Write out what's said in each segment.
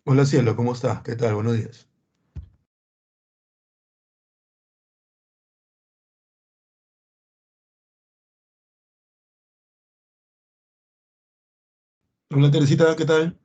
Hola cielo, ¿cómo estás? ¿Qué tal? Buenos días. Hola Teresita, ¿qué tal?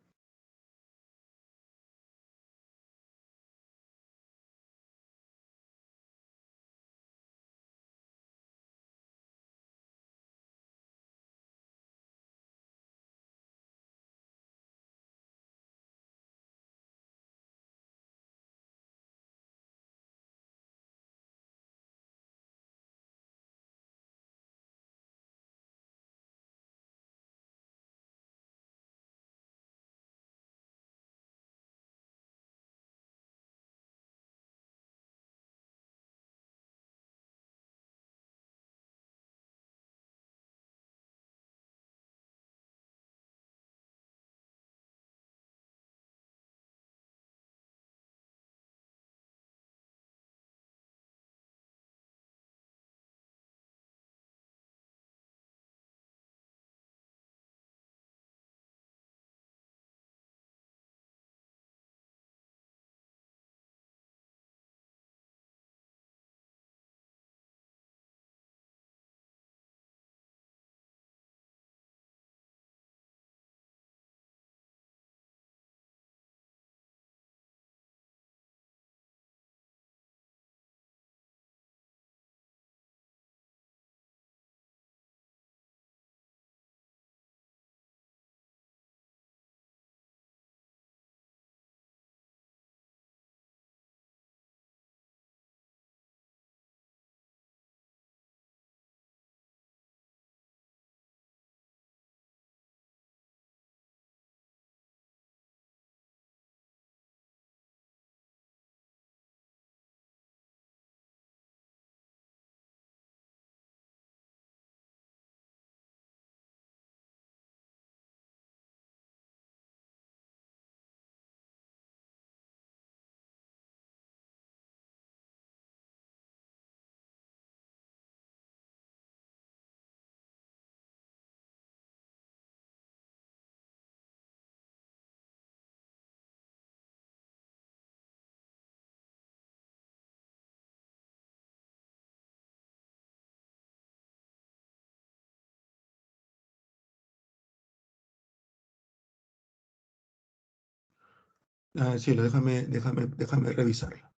Cielo, déjame revisarla.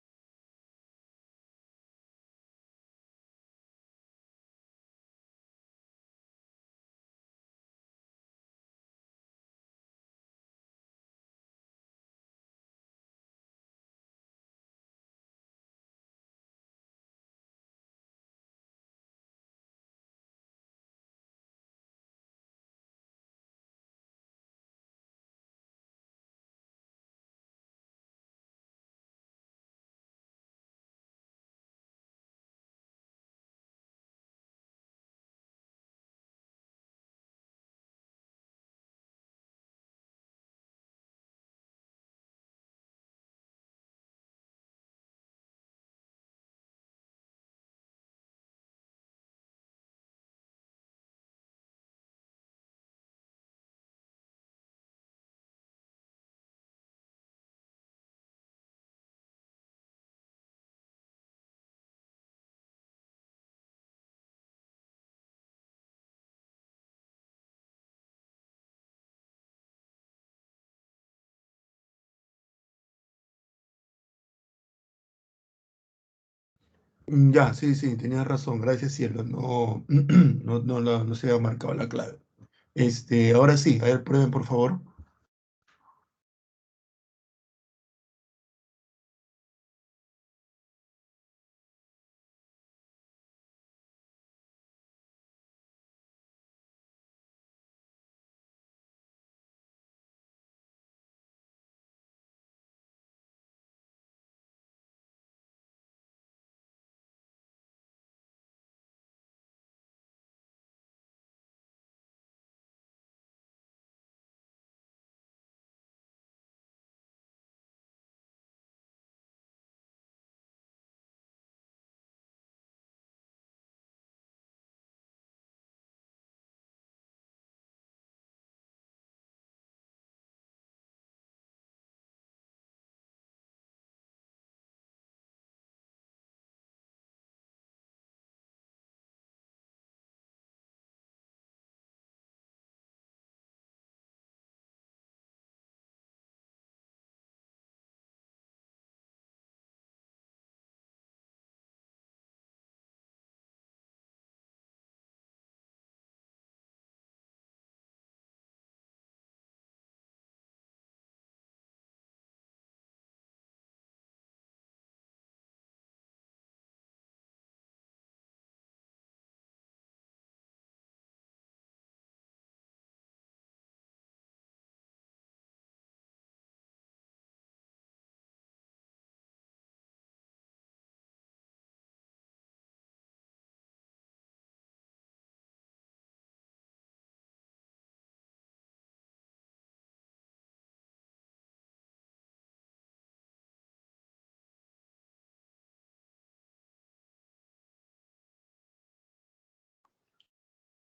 Ya, sí, sí, tenías razón, gracias cielo. No, no se había marcado la clave. Ahora sí, a ver, prueben por favor.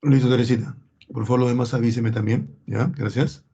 Listo, Teresita. Por favor, lo demás avíseme también. ¿Ya? Gracias.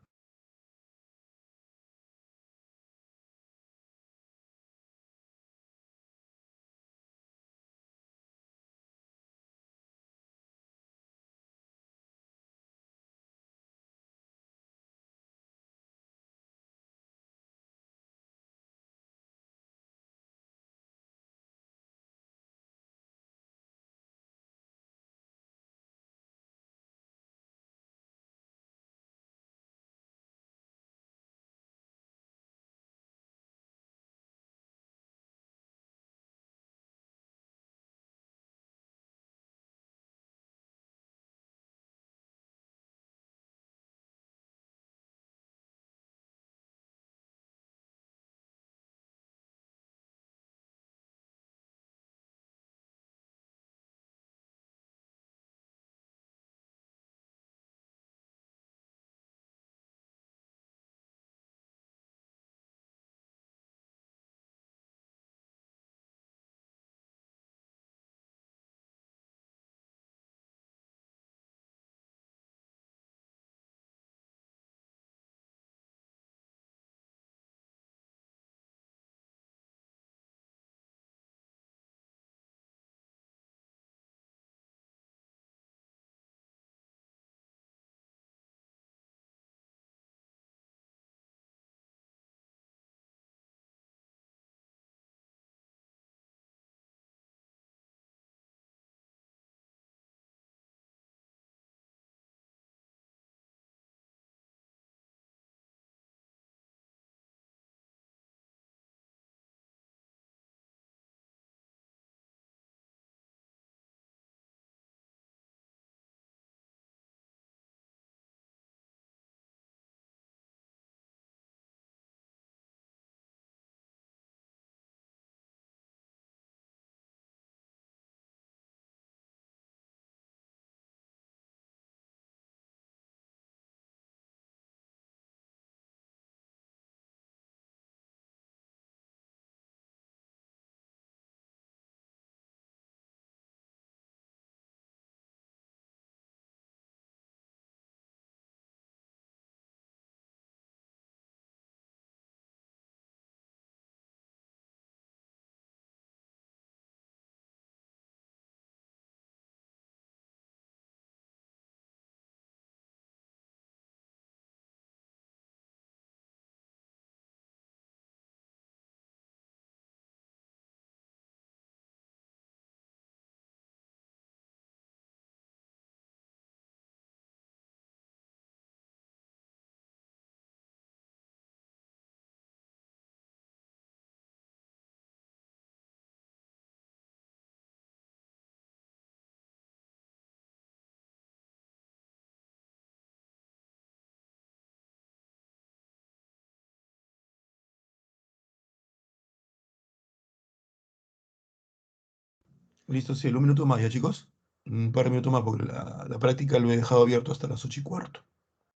Listo, sí, un minuto más ya, chicos. Un par de minutos más porque la práctica lo he dejado abierto hasta las 8:15.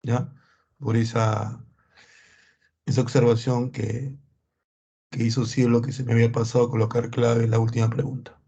¿Ya? Por esa observación que hizo Cielo que se me había pasado colocar clave en la última pregunta.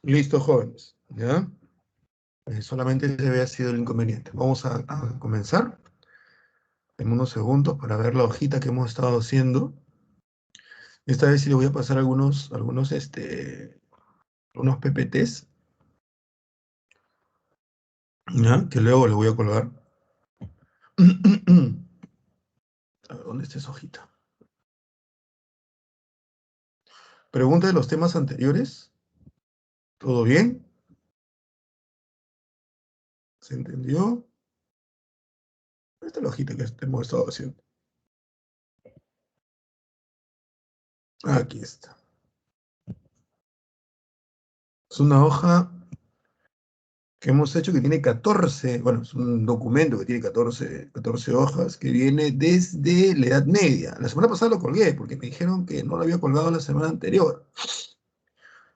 Listo, jóvenes, ¿ya? Solamente ese había sido el inconveniente. Vamos a comenzar en unos segundos para ver la hojita que hemos estado haciendo. Esta vez sí le voy a pasar unos PPTs, ¿ya? Que luego le voy a colgar. A ver, ¿dónde está esa hojita? Pregunta de los temas anteriores. ¿Todo bien? ¿Se entendió? Esta es la hojita que hemos estado haciendo. Aquí está. Es una hoja que hemos hecho que tiene 14, bueno, es un documento que tiene 14 hojas, que viene desde la Edad Media. La semana pasada lo colgué porque me dijeron que no lo había colgado la semana anterior.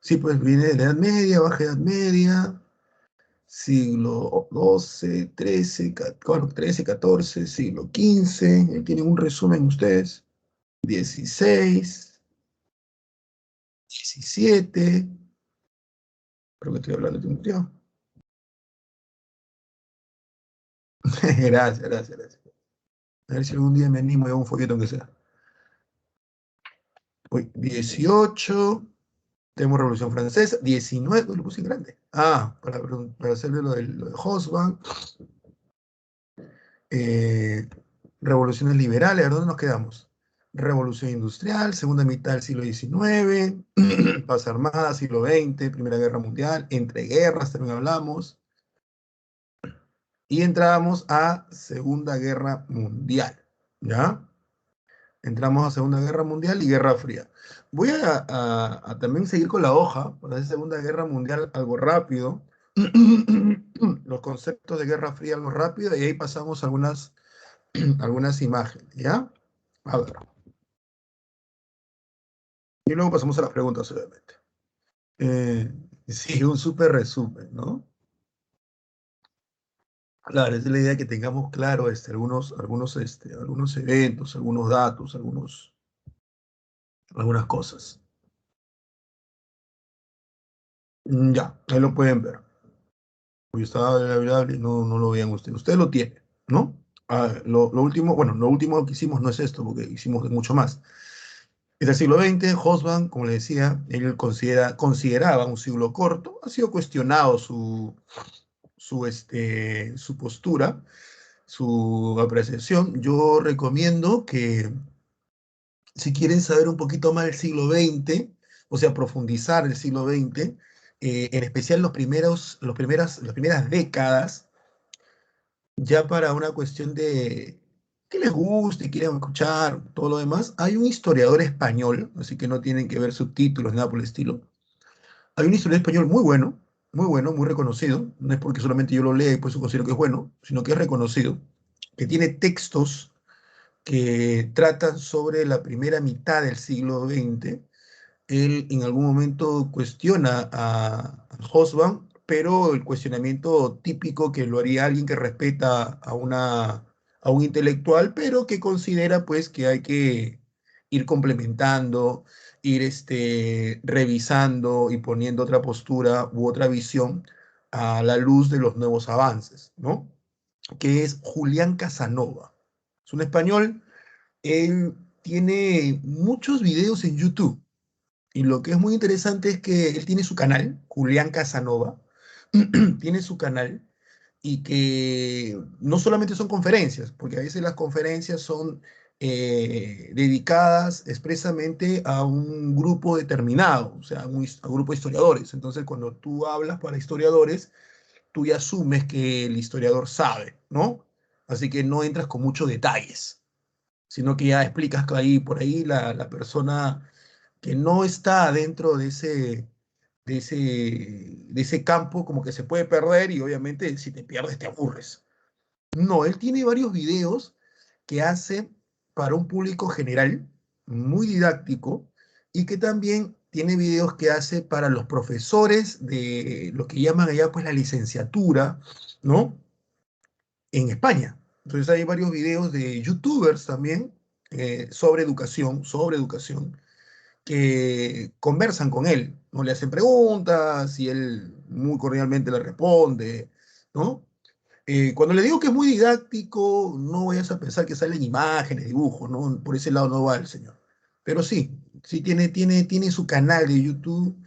Sí, pues viene de la Edad Media, Baja Edad Media, siglo XII, XIII, bueno, XIII, XIV, siglo XV, ahí tienen un resumen ustedes, XVI, XVII, creo que estoy hablando de un tío. Gracias, gracias, gracias. A ver si algún día me animo y hago un folleto aunque sea. Uy, 18, tenemos Revolución Francesa, 19, lo puse en grande. Para hacerle lo de Hobsbawm, eh, revoluciones liberales, ¿a dónde nos quedamos? Revolución industrial, segunda mitad del siglo XIX, paz armada, siglo XX, Primera Guerra Mundial, entre guerras también hablamos, y entramos a Segunda Guerra Mundial, ¿ya? Entramos a Segunda Guerra Mundial y Guerra Fría. Voy a también seguir con la hoja para hacer Segunda Guerra Mundial algo rápido. Los conceptos de Guerra Fría algo rápido y ahí pasamos a algunas imágenes, ¿ya? A ver. Y luego pasamos a las preguntas, obviamente. Eh, sí, un súper resumen, ¿no? Claro, esa es la idea que tengamos claro algunos eventos, algunos datos, algunas cosas. Ya, ahí lo pueden ver. Hoy estaba variable y no lo veían ustedes. Usted lo tiene, ¿no? Lo último, bueno, lo último que hicimos no es esto, porque hicimos mucho más. Es el siglo XX, Hobsbawm, como le decía, él consideraba un siglo corto, ha sido cuestionado su postura, su apreciación. Yo recomiendo que si quieren saber un poquito más del siglo XX, o sea, profundizar el siglo XX, en especial las primeras décadas, ya para una cuestión de que les guste y quieren escuchar todo lo demás, hay un historiador español, así que no tienen que ver subtítulos, nada por el estilo. Hay un historiador español muy bueno, muy reconocido. No es porque solamente yo lo lea y pues considero que es bueno, sino que es reconocido, que tiene textos que tratan sobre la primera mitad del siglo XX. Él en algún momento cuestiona a Hobsbawm, pero el cuestionamiento típico que lo haría alguien que respeta a un intelectual, pero que considera pues que hay que ir complementando, ir revisando y poniendo otra postura u otra visión a la luz de los nuevos avances, ¿no? Que es Julián Casanova. Es un español, él tiene muchos videos en YouTube y lo que es muy interesante es que él tiene su canal, Julián Casanova, tiene su canal y que no solamente son conferencias, porque a veces las conferencias son dedicadas expresamente a un grupo determinado, o sea, a un grupo de historiadores. Entonces, cuando tú hablas para historiadores, tú ya asumes que el historiador sabe, ¿no? Así que no entras con muchos detalles, sino que ya explicas que ahí, por ahí la persona que no está dentro de ese campo, como que se puede perder y obviamente si te pierdes te aburres. No, él tiene varios videos que hace para un público general, muy didáctico, y que también tiene videos que hace para los profesores de lo que llaman allá pues la licenciatura, ¿no? En España. Entonces hay varios videos de youtubers también sobre educación, que conversan con él, ¿no? Le hacen preguntas y él muy cordialmente le responde, ¿no? Cuando le digo que es muy didáctico, no vayas a pensar que salen imágenes, dibujos, ¿no? Por ese lado no va el señor. Pero sí, sí tiene su canal de YouTube,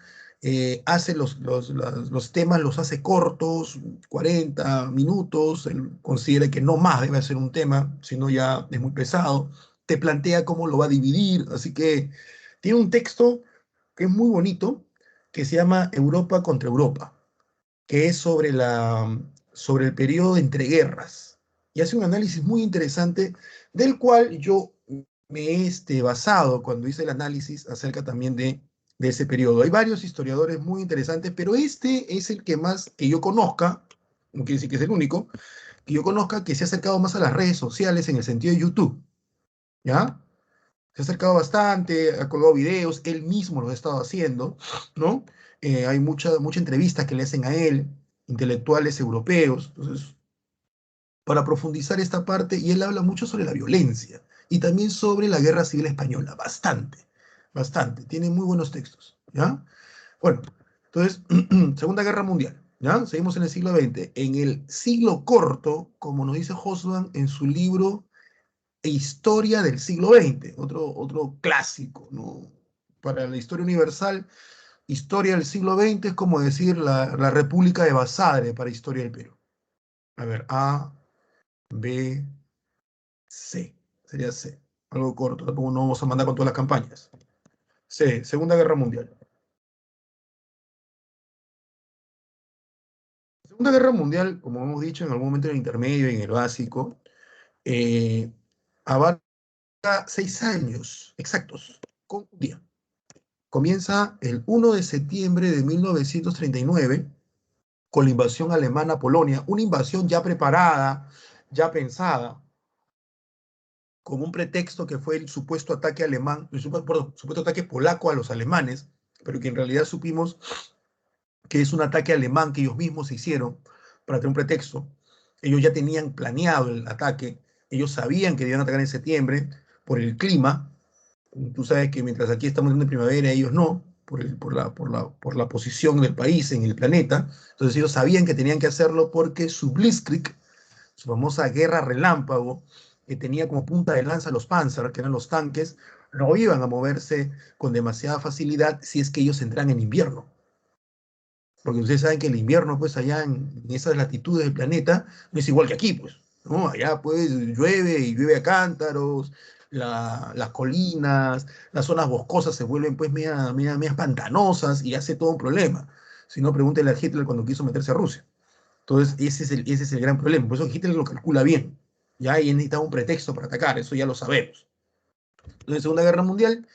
hace los temas, los hace cortos, 40 minutos, él considera que no más debe ser un tema, sino ya es muy pesado, te plantea cómo lo va a dividir, así que tiene un texto que es muy bonito, que se llama Europa contra Europa, que es sobre el periodo de entreguerras. Y hace un análisis muy interesante del cual yo me he basado cuando hice el análisis acerca también de ese periodo. Hay varios historiadores muy interesantes, pero este es el que más que yo conozca, no quiere decir que es el único, que yo conozca que se ha acercado más a las redes sociales en el sentido de YouTube, ¿ya? Se ha acercado bastante, ha colgado videos, él mismo lo ha estado haciendo, ¿no? Hay mucha entrevista que le hacen a él, intelectuales europeos, entonces, para profundizar esta parte, y él habla mucho sobre la violencia y también sobre la Guerra Civil Española, bastante, bastante, tiene muy buenos textos, ¿ya? Bueno, entonces, Segunda Guerra Mundial, ¿ya? Seguimos en el siglo XX. En el siglo corto, como nos dice Hobsbawm en su libro e Historia del siglo XX, otro clásico, ¿no? Para la historia universal, historia del siglo XX es como decir la República de Basadre para historia del Perú. A ver, A, B, C. Sería C. Algo corto, tampoco no vamos a mandar con todas las campañas. C, Segunda Guerra Mundial. La Segunda Guerra Mundial, como hemos dicho en algún momento en el intermedio y en el básico, eh, abarca 6 años exactos, con un día. Comienza el 1 de septiembre de 1939 con la invasión alemana a Polonia, una invasión ya preparada, ya pensada, como un pretexto que fue el supuesto ataque alemán, supuesto ataque polaco a los alemanes, pero que en realidad supimos que es un ataque alemán que ellos mismos se hicieron para tener un pretexto. Ellos ya tenían planeado el ataque, ellos sabían que iban a atacar en septiembre por el clima. Tú sabes que mientras aquí estamos en primavera, ellos no, por la posición del país en el planeta. Entonces ellos sabían que tenían que hacerlo porque su Blitzkrieg, su famosa guerra relámpago, que tenía como punta de lanza los Panzer, que eran los tanques, no iban a moverse con demasiada facilidad si es que ellos entran en invierno. Porque ustedes saben que el invierno, pues allá en esas latitudes del planeta, no es igual que aquí, pues, ¿no? Allá pues llueve y llueve a cántaros, las colinas, las zonas boscosas se vuelven pues media pantanosas y hace todo un problema. Si no, pregúntele a Hitler cuando quiso meterse a Rusia. Entonces, ese es el gran problema. Por eso Hitler lo calcula bien. Ya y necesitaba un pretexto para atacar, eso ya lo sabemos. Entonces, Segunda Guerra Mundial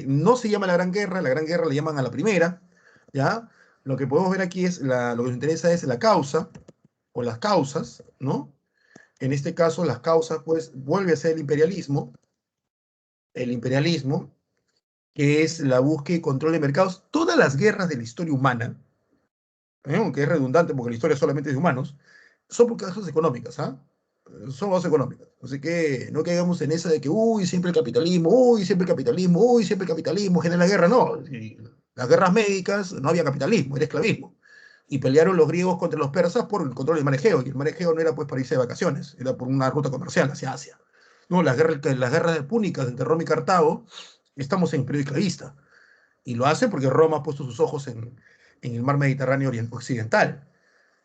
no se llama la Gran Guerra le llaman a la primera, ¿ya? Lo que podemos ver aquí es, lo que nos interesa es la causa o las causas, ¿no? En este caso, las causas, pues, vuelve a ser el imperialismo, que es la búsqueda y control de mercados. Todas las guerras de la historia humana, aunque es redundante porque la historia solamente es de humanos, son por causas económicas, ¿ah? Son causas económicas. Así que no caigamos en esa de que, uy, siempre el capitalismo, uy, siempre el capitalismo, uy, siempre el capitalismo genera la guerra. No, si las guerras médicas no había capitalismo, era esclavismo. Y pelearon los griegos contra los persas por el control del mar Egeo, y el mar Egeo no era pues para irse de vacaciones, era por una ruta comercial hacia Asia. No, las guerras púnicas entre Roma y Cartago, estamos en periodo esclavista. Y lo hace porque Roma ha puesto sus ojos en el mar Mediterráneo occidental,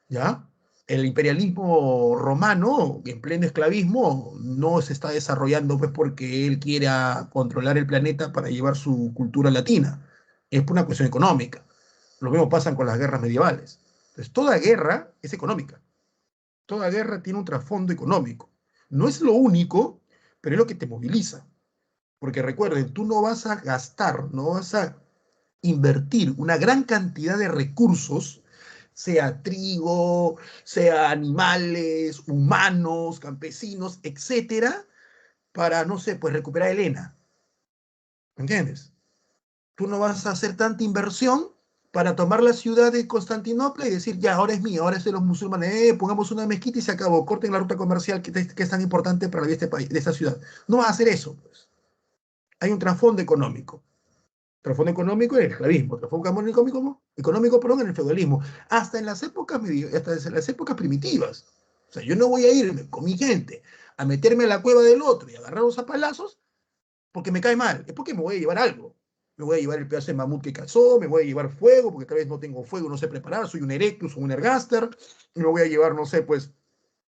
¿ya? El imperialismo romano, en pleno esclavismo, no se está desarrollando pues porque él quiera controlar el planeta para llevar su cultura latina. Es por una cuestión económica. Lo mismo pasa con las guerras medievales. Entonces, toda guerra es económica. Toda guerra tiene un trasfondo económico. No es lo único, pero es lo que te moviliza. Porque recuerden, tú no vas a gastar, no vas a invertir una gran cantidad de recursos, sea trigo, sea animales, humanos, campesinos, etcétera, para, no sé, pues recuperar Helena. ¿Me entiendes? Tú no vas a hacer tanta inversión para tomar la ciudad de Constantinopla y decir, ya, ahora es mía, ahora es de los musulmanes, pongamos una mezquita y se acabó, corten la ruta comercial que es tan importante para la vida de este país, de esta ciudad. No vas a hacer eso, pues. Hay un trasfondo económico. Trasfondo económico en el esclavismo, trasfondo económico, perdón, en el feudalismo, hasta en las hasta en las épocas primitivas. O sea, yo no voy a irme con mi gente a meterme a la cueva del otro y agarrarlos a palazos porque me cae mal, es porque me voy a llevar algo. Me voy a llevar el pedazo de mamut que cazó, me voy a llevar fuego, porque tal vez no tengo fuego, no sé preparar, soy un erectus o un ergaster, me voy a llevar, no sé, pues,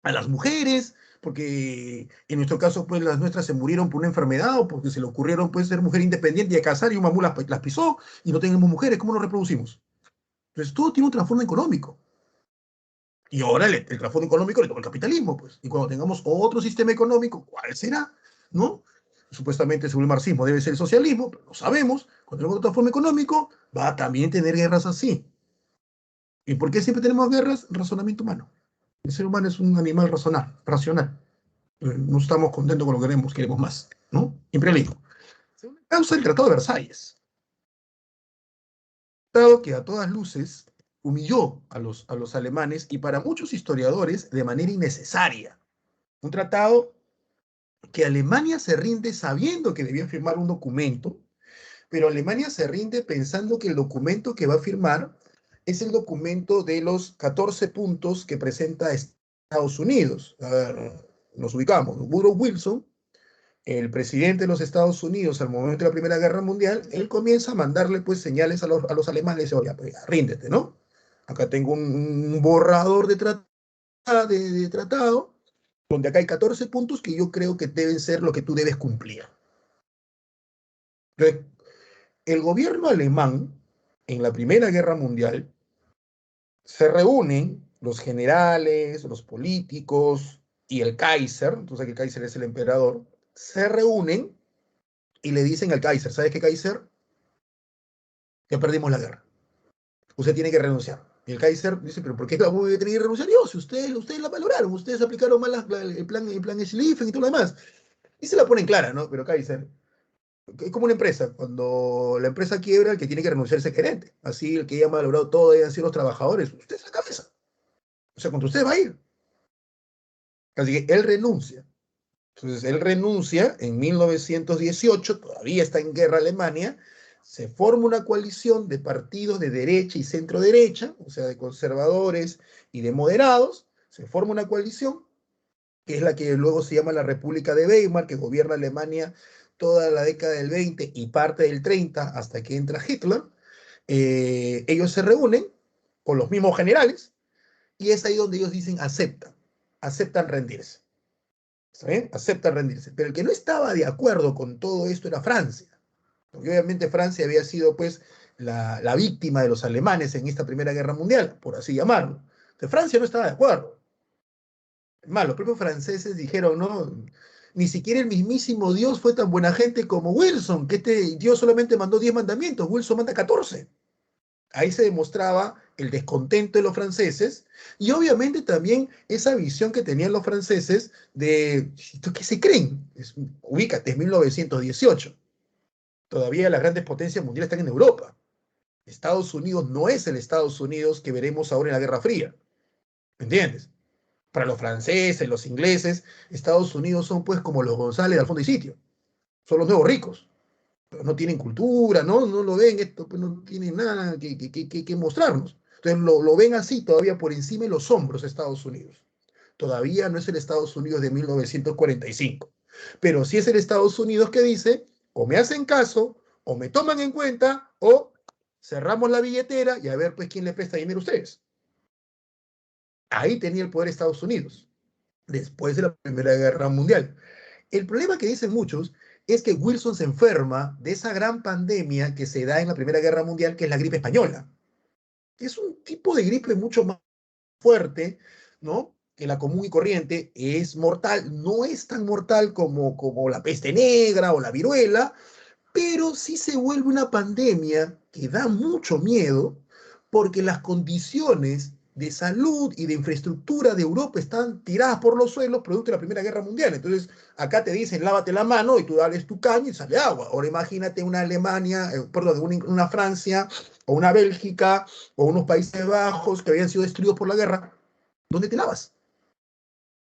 a las mujeres, porque en nuestro caso, pues, las nuestras se murieron por una enfermedad o porque se le ocurrieron, pues, ser mujer independiente y a casar y un mamut las pisó y no tenemos mujeres, ¿cómo nos reproducimos? Entonces, todo tiene un trasfondo económico. Y ahora el trasfondo económico le toma el capitalismo, pues. Y cuando tengamos otro sistema económico, ¿cuál será? ¿No? Supuestamente, según el marxismo, debe ser el socialismo, pero no sabemos. Cuando tenemos otro trasfondo económico, va a también tener guerras así. ¿Y por qué siempre tenemos guerras? Razonamiento humano. El ser humano es un animal racional. No estamos contentos con lo que queremos, queremos más, ¿no? Imperialismo. Segunda causa, el Tratado de Versalles. Tratado que a todas luces humilló a los alemanes y para muchos historiadores de manera innecesaria. Un tratado que Alemania se rinde sabiendo que debía firmar un documento, pero Alemania se rinde pensando que el documento que va a firmar es el documento de los 14 puntos que presenta Estados Unidos. A ver, nos ubicamos. Woodrow Wilson, el presidente de los Estados Unidos al momento de la Primera Guerra Mundial, él comienza a mandarle pues señales a los alemanes, dice, oye, pues, ríndete, ¿no? Acá tengo un borrador de tratado donde acá hay 14 puntos que yo creo que deben ser lo que tú debes cumplir. Entonces, el gobierno alemán, en la Primera Guerra Mundial, se reúnen los generales, los políticos y el Kaiser, entonces que el Kaiser es el emperador, se reúnen y le dicen al Kaiser, ¿sabes qué, Kaiser? Ya perdimos la guerra. Usted tiene que renunciar. Y el Kaiser dice, pero ¿por qué la voy a tener que renunciar yo? Si ustedes la valoraron, ustedes aplicaron mal el plan Schlieffen y todo lo demás. Y se la ponen clara, ¿no? Pero Kaiser, es como una empresa. Cuando la empresa quiebra, el que tiene que renunciar es el gerente. Así, el que ya ha malogrado todo hayan sido los trabajadores. Usted es la cabeza. O sea, contra usted va a ir. Así que él renuncia. Entonces, él renuncia en 1918, todavía está en guerra Alemania, se forma una coalición de partidos de derecha y centro derecha, o sea, de conservadores y de moderados, se forma una coalición, que es la que luego se llama la República de Weimar, que gobierna Alemania toda la década del 20 y parte del 30 hasta que entra Hitler. Ellos se reúnen con los mismos generales y es ahí donde ellos dicen aceptan rendirse. ¿Está bien? Aceptan rendirse. Pero el que no estaba de acuerdo con todo esto era Francia. Porque obviamente Francia había sido pues la víctima de los alemanes en esta Primera Guerra Mundial, por así llamarlo. Entonces, Francia no estaba de acuerdo. Es más, los propios franceses dijeron, no, ni siquiera el mismísimo Dios fue tan buena gente como Wilson, que este Dios solamente mandó 10 mandamientos, Wilson manda 14. Ahí se demostraba el descontento de los franceses y obviamente también esa visión que tenían los franceses de, ¿qué se creen? Ubícate, es 1918. Todavía las grandes potencias mundiales están en Europa. Estados Unidos no es el Estados Unidos que veremos ahora en la Guerra Fría. ¿Me entiendes? Para los franceses, los ingleses, Estados Unidos son pues como los González de Alfonso y Sitio. Son los nuevos ricos. Pero no tienen cultura, ¿no? No lo ven, esto pues no tienen nada que mostrarnos. Entonces lo ven así, todavía por encima de los hombros de Estados Unidos. Todavía no es el Estados Unidos de 1945. Pero sí es el Estados Unidos que dice, o me hacen caso, o me toman en cuenta, o cerramos la billetera y a ver pues quién le presta dinero a ustedes. Ahí tenía el poder Estados Unidos, después de la Primera Guerra Mundial. El problema que dicen muchos es que Wilson se enferma de esa gran pandemia que se da en la Primera Guerra Mundial, que es la gripe española. Es un tipo de gripe mucho más fuerte, ¿no? Que la común y corriente, es mortal, no es tan mortal como la peste negra o la viruela, pero sí se vuelve una pandemia que da mucho miedo porque las condiciones de salud y de infraestructura de Europa están tiradas por los suelos producto de la Primera Guerra Mundial. Entonces, acá te dicen, lávate la mano y tú dales tu caña y sale agua. Ahora imagínate una Alemania, perdón, una Francia o una Bélgica o unos Países Bajos que habían sido destruidos por la guerra. ¿Dónde te lavas?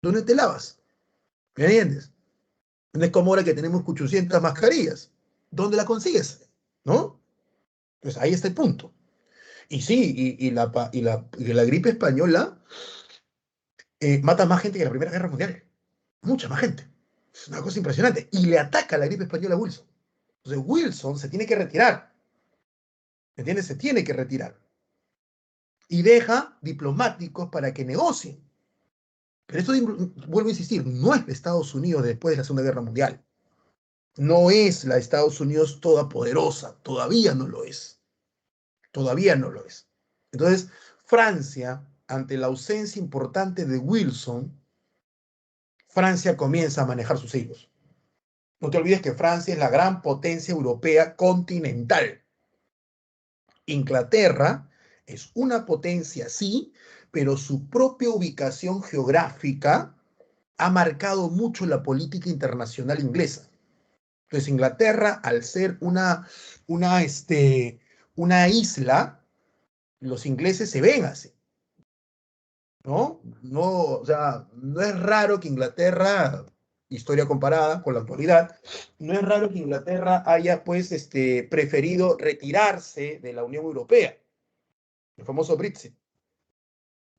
¿Dónde te lavas? ¿Me entiendes? No es como ahora que tenemos 800 mascarillas. ¿Dónde la consigues? ¿No? Entonces ahí está el punto. Y sí, y la gripe española mata más gente que la Primera Guerra Mundial. Mucha más gente. Es una cosa impresionante. Y le ataca la gripe española a Wilson. Entonces Wilson se tiene que retirar. ¿Me entiendes? Se tiene que retirar. Y deja diplomáticos para que negocien. Pero esto, vuelvo a insistir, no es de Estados Unidos después de la Segunda Guerra Mundial. No es la Estados Unidos todopoderosa. Todavía no lo es. Todavía no lo es. Entonces, Francia, ante la ausencia importante de Wilson, Francia comienza a manejar sus hilos. No te olvides que Francia es la gran potencia europea continental. Inglaterra es una potencia, sí, pero su propia ubicación geográfica ha marcado mucho la política internacional inglesa. Entonces, Inglaterra, al ser una isla, los ingleses se ven así, ¿no? No, o sea, no es raro que Inglaterra, historia comparada con la actualidad, no es raro que Inglaterra haya, pues, preferido retirarse de la Unión Europea, el famoso Brexit.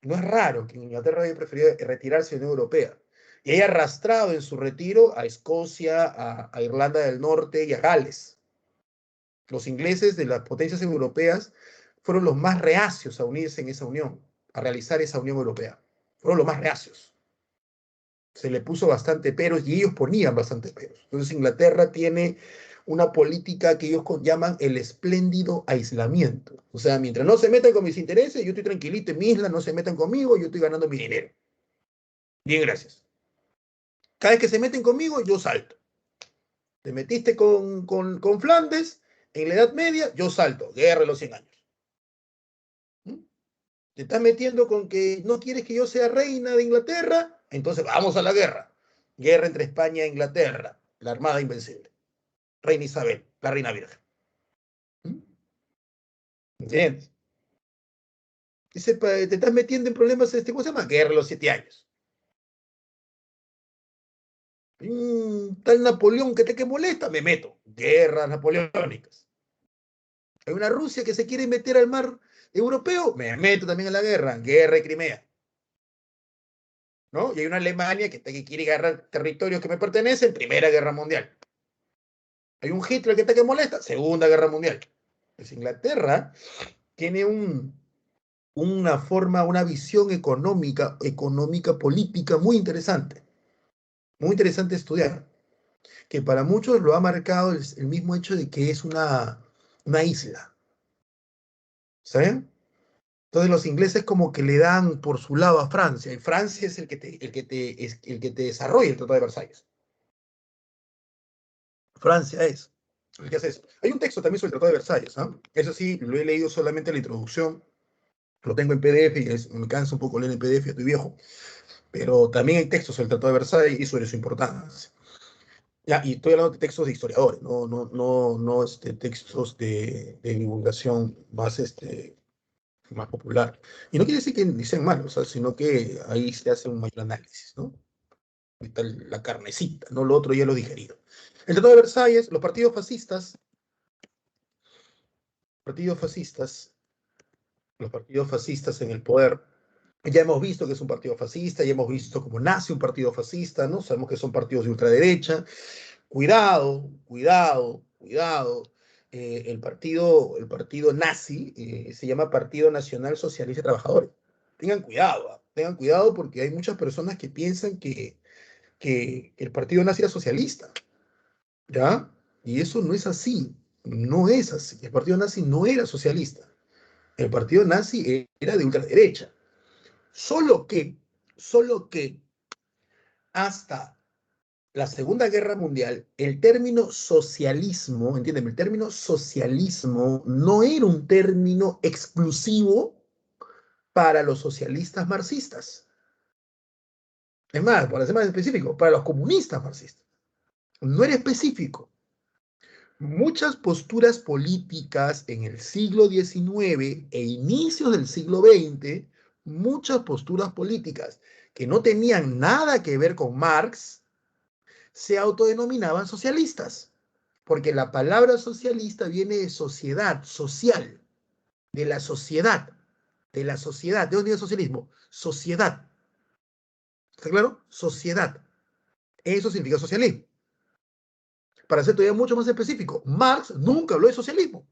No es raro que Inglaterra haya preferido retirarse de la Unión Europea y haya arrastrado en su retiro a Escocia, a Irlanda del Norte y a Gales. Los ingleses de las potencias europeas fueron los más reacios a unirse en esa unión, a realizar esa Unión Europea. Fueron los más reacios. Se le puso bastante peros y ellos ponían bastante peros. Entonces Inglaterra tiene una política que ellos llaman el espléndido aislamiento. O sea, mientras no se metan con mis intereses, yo estoy tranquilito en mi isla, no se metan conmigo, yo estoy ganando mi dinero. Bien, gracias. Cada vez que se meten conmigo, yo salto. Te metiste con Flandes en la Edad Media, yo salto. Guerra de los 100 años. ¿Mm? Te estás metiendo con que no quieres que yo sea reina de Inglaterra, entonces vamos a la guerra. Guerra entre España e Inglaterra, la Armada Invencible. Reina Isabel, la reina virgen. ¿Mm? ¿Entiendes? Te estás metiendo en problemas, ¿cómo se llama? Guerra de los 7 años. Tal Napoleón que molesta, me meto. Guerras napoleónicas. Hay una Rusia que se quiere meter al mar europeo, me meto también en la guerra. Guerra de Crimea. ¿No? Y hay una Alemania que quiere agarrar territorios que me pertenecen, Primera Guerra Mundial. Hay un Hitler que molesta, Segunda Guerra Mundial. Pues Inglaterra tiene una visión económica, política muy interesante estudiar, que para muchos lo ha marcado el mismo hecho de que es una isla, ¿saben? Entonces los ingleses como que le dan por su lado a Francia, y Francia es el que te desarrolla el Tratado de Versalles. Francia es el que hace eso. Hay un texto también sobre el Tratado de Versalles, ¿no? Eso sí, lo he leído solamente en la introducción, lo tengo en PDF y me cansa un poco leer en PDF, estoy viejo, pero también hay textos sobre el Tratado de Versalles y sobre su importancia. Ya, y estoy hablando de textos de historiadores, no textos de divulgación más popular. Y no quiere decir que ni sean malos, ¿sabes? Sino que ahí se hace un mayor análisis, ¿no? Ahí está la carnecita, ¿no? Lo otro ya lo digerido. El Tratado de Versalles, los fascistas, los partidos fascistas en el poder, ya hemos visto que es un partido fascista, ya hemos visto cómo nace un partido fascista, ¿no? Sabemos que son partidos de ultraderecha. Cuidado, cuidado, cuidado. El partido nazi se llama Partido Nacional Socialista de Trabajadores. Tengan cuidado porque hay muchas personas que piensan que el partido nazi era socialista, ¿ya? Y eso no es así, no es así. El partido nazi no era socialista. El partido nazi era de ultraderecha. Solo que, solo que hasta la Segunda Guerra Mundial, el término socialismo, entiéndeme, el término socialismo no era un término exclusivo para los socialistas marxistas. Es más, para ser más específico, para los comunistas marxistas. No era específico. Muchas posturas políticas en el siglo XIX e inicios del siglo XX, muchas posturas políticas que no tenían nada que ver con Marx, se autodenominaban socialistas. Porque la palabra socialista viene de sociedad, social, de la sociedad, de la sociedad. ¿De dónde viene el socialismo? Sociedad. ¿Está claro? Sociedad. Eso significa socialismo. Para ser todavía mucho más específico, Marx nunca habló de socialismo.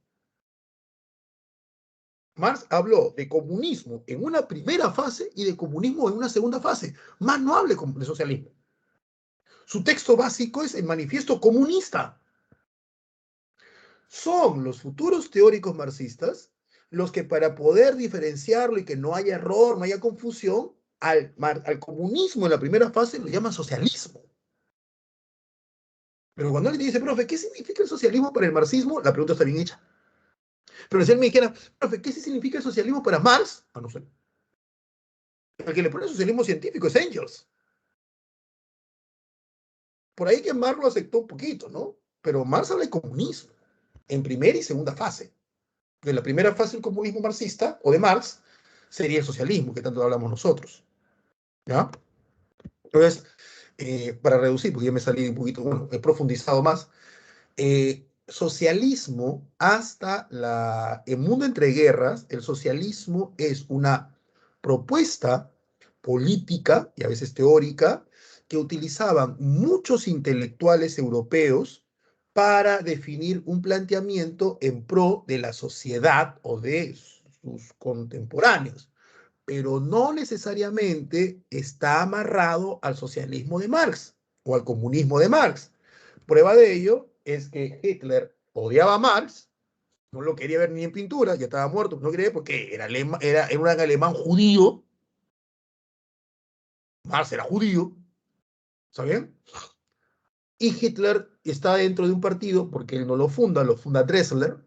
Marx habló de comunismo en una primera fase y de comunismo en una segunda fase. Más no hable de socialismo. Su texto básico es el Manifiesto Comunista. Son los futuros teóricos marxistas los que, para poder diferenciarlo y que no haya error, no haya confusión, al comunismo en la primera fase lo llaman socialismo. Pero cuando alguien dice, profe, ¿qué significa el socialismo para el marxismo? La pregunta está bien hecha. Pero si él me dijera, profe, ¿qué significa el socialismo para Marx? Ah, no sé. El que le pone socialismo científico es Engels. Por ahí que Marx lo aceptó un poquito, ¿no? Pero Marx habla de comunismo en primera y segunda fase. De la primera fase del comunismo marxista, o de Marx, sería el socialismo, que tanto hablamos nosotros. ¿Ya? Entonces, para reducir, porque ya me salí un poquito, bueno, he profundizado más, socialismo hasta el mundo entre guerras, el socialismo es una propuesta política y a veces teórica que utilizaban muchos intelectuales europeos para definir un planteamiento en pro de la sociedad o de sus contemporáneos, pero no necesariamente está amarrado al socialismo de Marx o al comunismo de Marx. Prueba de ello es que Hitler odiaba a Marx, no lo quería ver ni en pintura, ya estaba muerto, no quería ver porque era un alemán judío, Marx era judío, ¿saben? Y Hitler está dentro de un partido, porque él no lo funda Dressler,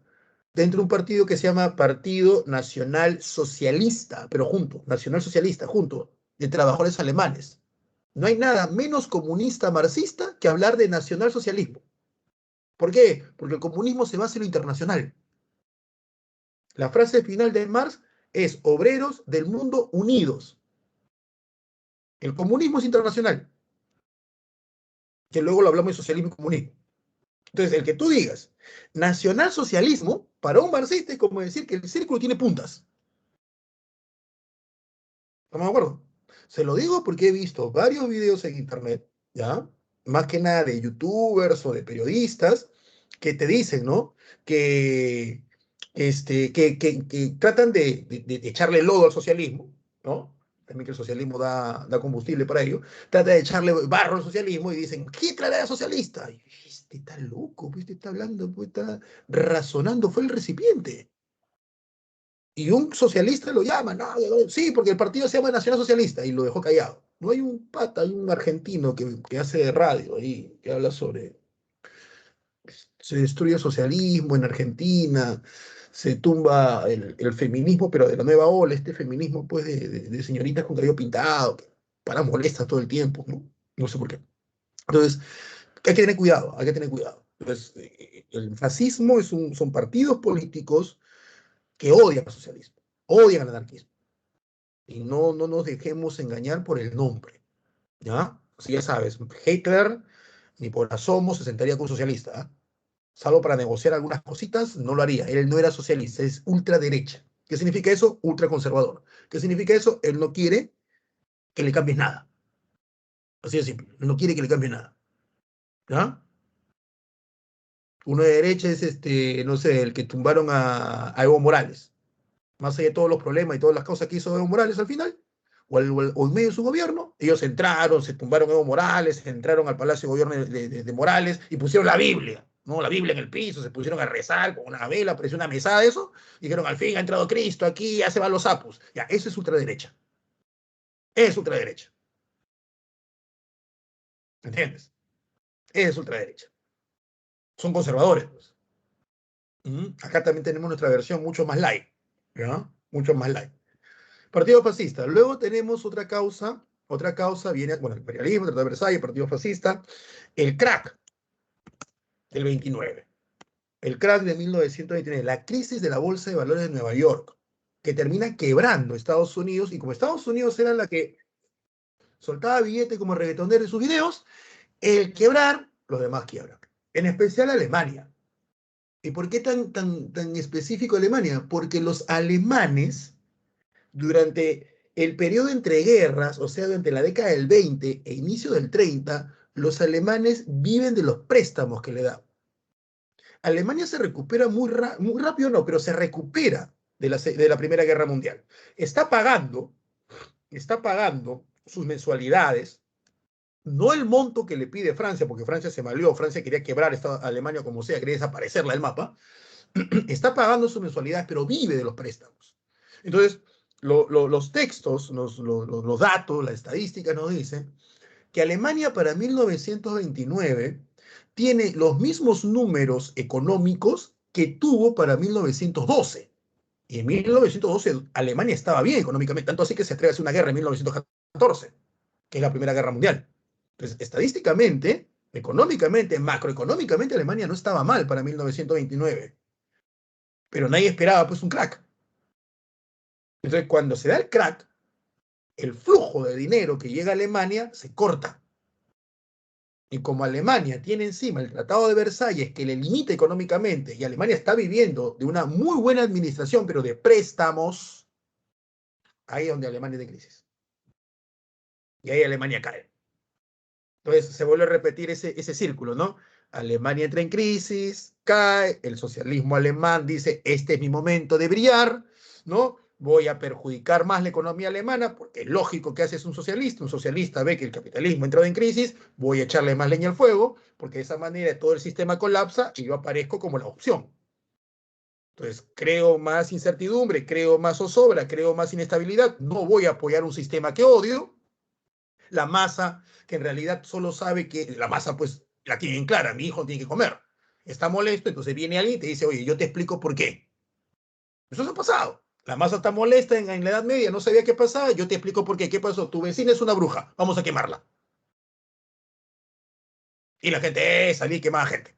dentro de un partido que se llama Partido Nacional Socialista, pero junto, Nacional Socialista, junto, de trabajadores alemanes. No hay nada menos comunista marxista que hablar de nacionalsocialismo. ¿Por qué? Porque el comunismo se basa en lo internacional. La frase final de Marx es obreros del mundo unidos. El comunismo es internacional, que luego lo hablamos de socialismo y comunismo. Entonces, el que tú digas nacionalsocialismo, para un marxista es como decir que el círculo tiene puntas. ¿Estamos de acuerdo? Se lo digo porque he visto varios videos en internet, ¿ya? Más que nada de youtubers o de periodistas que te dicen, ¿no? Que tratan de echarle lodo al socialismo, ¿no? También que el socialismo da combustible para ello. Trata de echarle barro al socialismo y dicen, Hitler era socialista. Y este está loco, este está hablando, pues está razonando, fue el recipiente. Y un socialista lo llama, no, sí, porque el partido se llama Nacional Socialista y lo dejó callado. No hay un pata, hay un argentino que hace radio ahí, que habla sobre, se destruye el socialismo en Argentina, se tumba el feminismo, pero de la nueva ola, este feminismo pues de señoritas con cabello pintado, que para molestas todo el tiempo, ¿no? No sé por qué. Entonces, hay que tener cuidado, hay que tener cuidado. Entonces, el fascismo son partidos políticos que odian al socialismo, odian al anarquismo. Y no nos dejemos engañar por el nombre, ¿ya? Así ya sabes, Hitler ni por asomo se sentaría con un socialista, ¿eh? Salvo para negociar algunas cositas, no lo haría. Él no era socialista, es ultraderecha. ¿Qué significa eso? Ultraconservador. ¿Qué significa eso? Él no quiere que le cambies nada. Así de simple. Él no quiere que le cambies nada, ¿ya? Uno de derecha es no sé, el que tumbaron a Evo Morales. Más allá de todos los problemas y todas las cosas que hizo Evo Morales al final, o en medio de su gobierno, ellos entraron, se tumbaron Evo Morales, entraron al Palacio de Gobierno de Morales y pusieron la Biblia, ¿no? La Biblia en el piso, se pusieron a rezar con una vela, apareció una mesada de eso, y dijeron, al fin ha entrado Cristo aquí, ya se van los sapos. Ya, eso es ultraderecha. Es ultraderecha. ¿Entiendes? Es ultraderecha. Son conservadores, pues. Acá también tenemos nuestra versión mucho más light, ¿ya? Mucho más light. Partido fascista. Luego tenemos otra causa viene, bueno, el imperialismo, el Tratado de Versalles, el Partido Fascista, el crack del 29, el crack de 1929, la crisis de la Bolsa de Valores de Nueva York, que termina quebrando Estados Unidos, y como Estados Unidos era la que soltaba billetes como reggaetonero en sus videos, el quebrar, los demás quiebran. en especial Alemania. ¿Y por qué tan específico Alemania? Porque los alemanes, durante el periodo entre guerras, o sea, durante la década del 20 e inicio del 30, los alemanes viven de los préstamos que le dan. Alemania se recupera muy rápido, no, pero se recupera de la Primera Guerra Mundial. Está pagando, está pagando sus mensualidades, no el monto que le pide Francia, porque Francia se malió, Francia quería quebrar esta Alemania como sea, quería desaparecerla del mapa, está pagando sus mensualidades, pero vive de los préstamos. Entonces, los textos, los datos, la estadística nos dicen que Alemania para 1929 tiene los mismos números económicos que tuvo para 1912. Y en 1912 Alemania estaba bien económicamente, tanto así que se atreve a hacer una guerra en 1914, que es la Primera Guerra Mundial. Entonces, estadísticamente, económicamente, macroeconómicamente, Alemania no estaba mal para 1929. Pero nadie esperaba pues un crack. Entonces, cuando se da el crack, el flujo de dinero que llega a Alemania se corta. Y como Alemania tiene encima el Tratado de Versalles que le limita económicamente, y Alemania está viviendo de una muy buena administración, pero de préstamos, ahí es donde Alemania es de crisis. Y ahí Alemania cae. Entonces se vuelve a repetir ese círculo, ¿no? Alemania entra en crisis, cae, el socialismo alemán dice, este es mi momento de brillar, ¿no? Voy a perjudicar más la economía alemana, porque es lógico que hace un socialista ve que el capitalismo ha entrado en crisis, voy a echarle más leña al fuego, porque de esa manera todo el sistema colapsa y yo aparezco como la opción. Entonces, creo más incertidumbre, creo más zozobra, creo más inestabilidad, no voy a apoyar un sistema que odio, la masa, que en realidad solo sabe que la masa, pues, la tiene bien clara, mi hijo tiene que comer. Está molesto, entonces viene alguien y te dice, oye, yo te explico por qué. Eso se ha pasado. La masa está molesta en la Edad Media, no sabía qué pasaba, yo te explico por qué. ¿Qué pasó? Tu vecina es una bruja, vamos a quemarla. Y la gente salía y quemaba gente.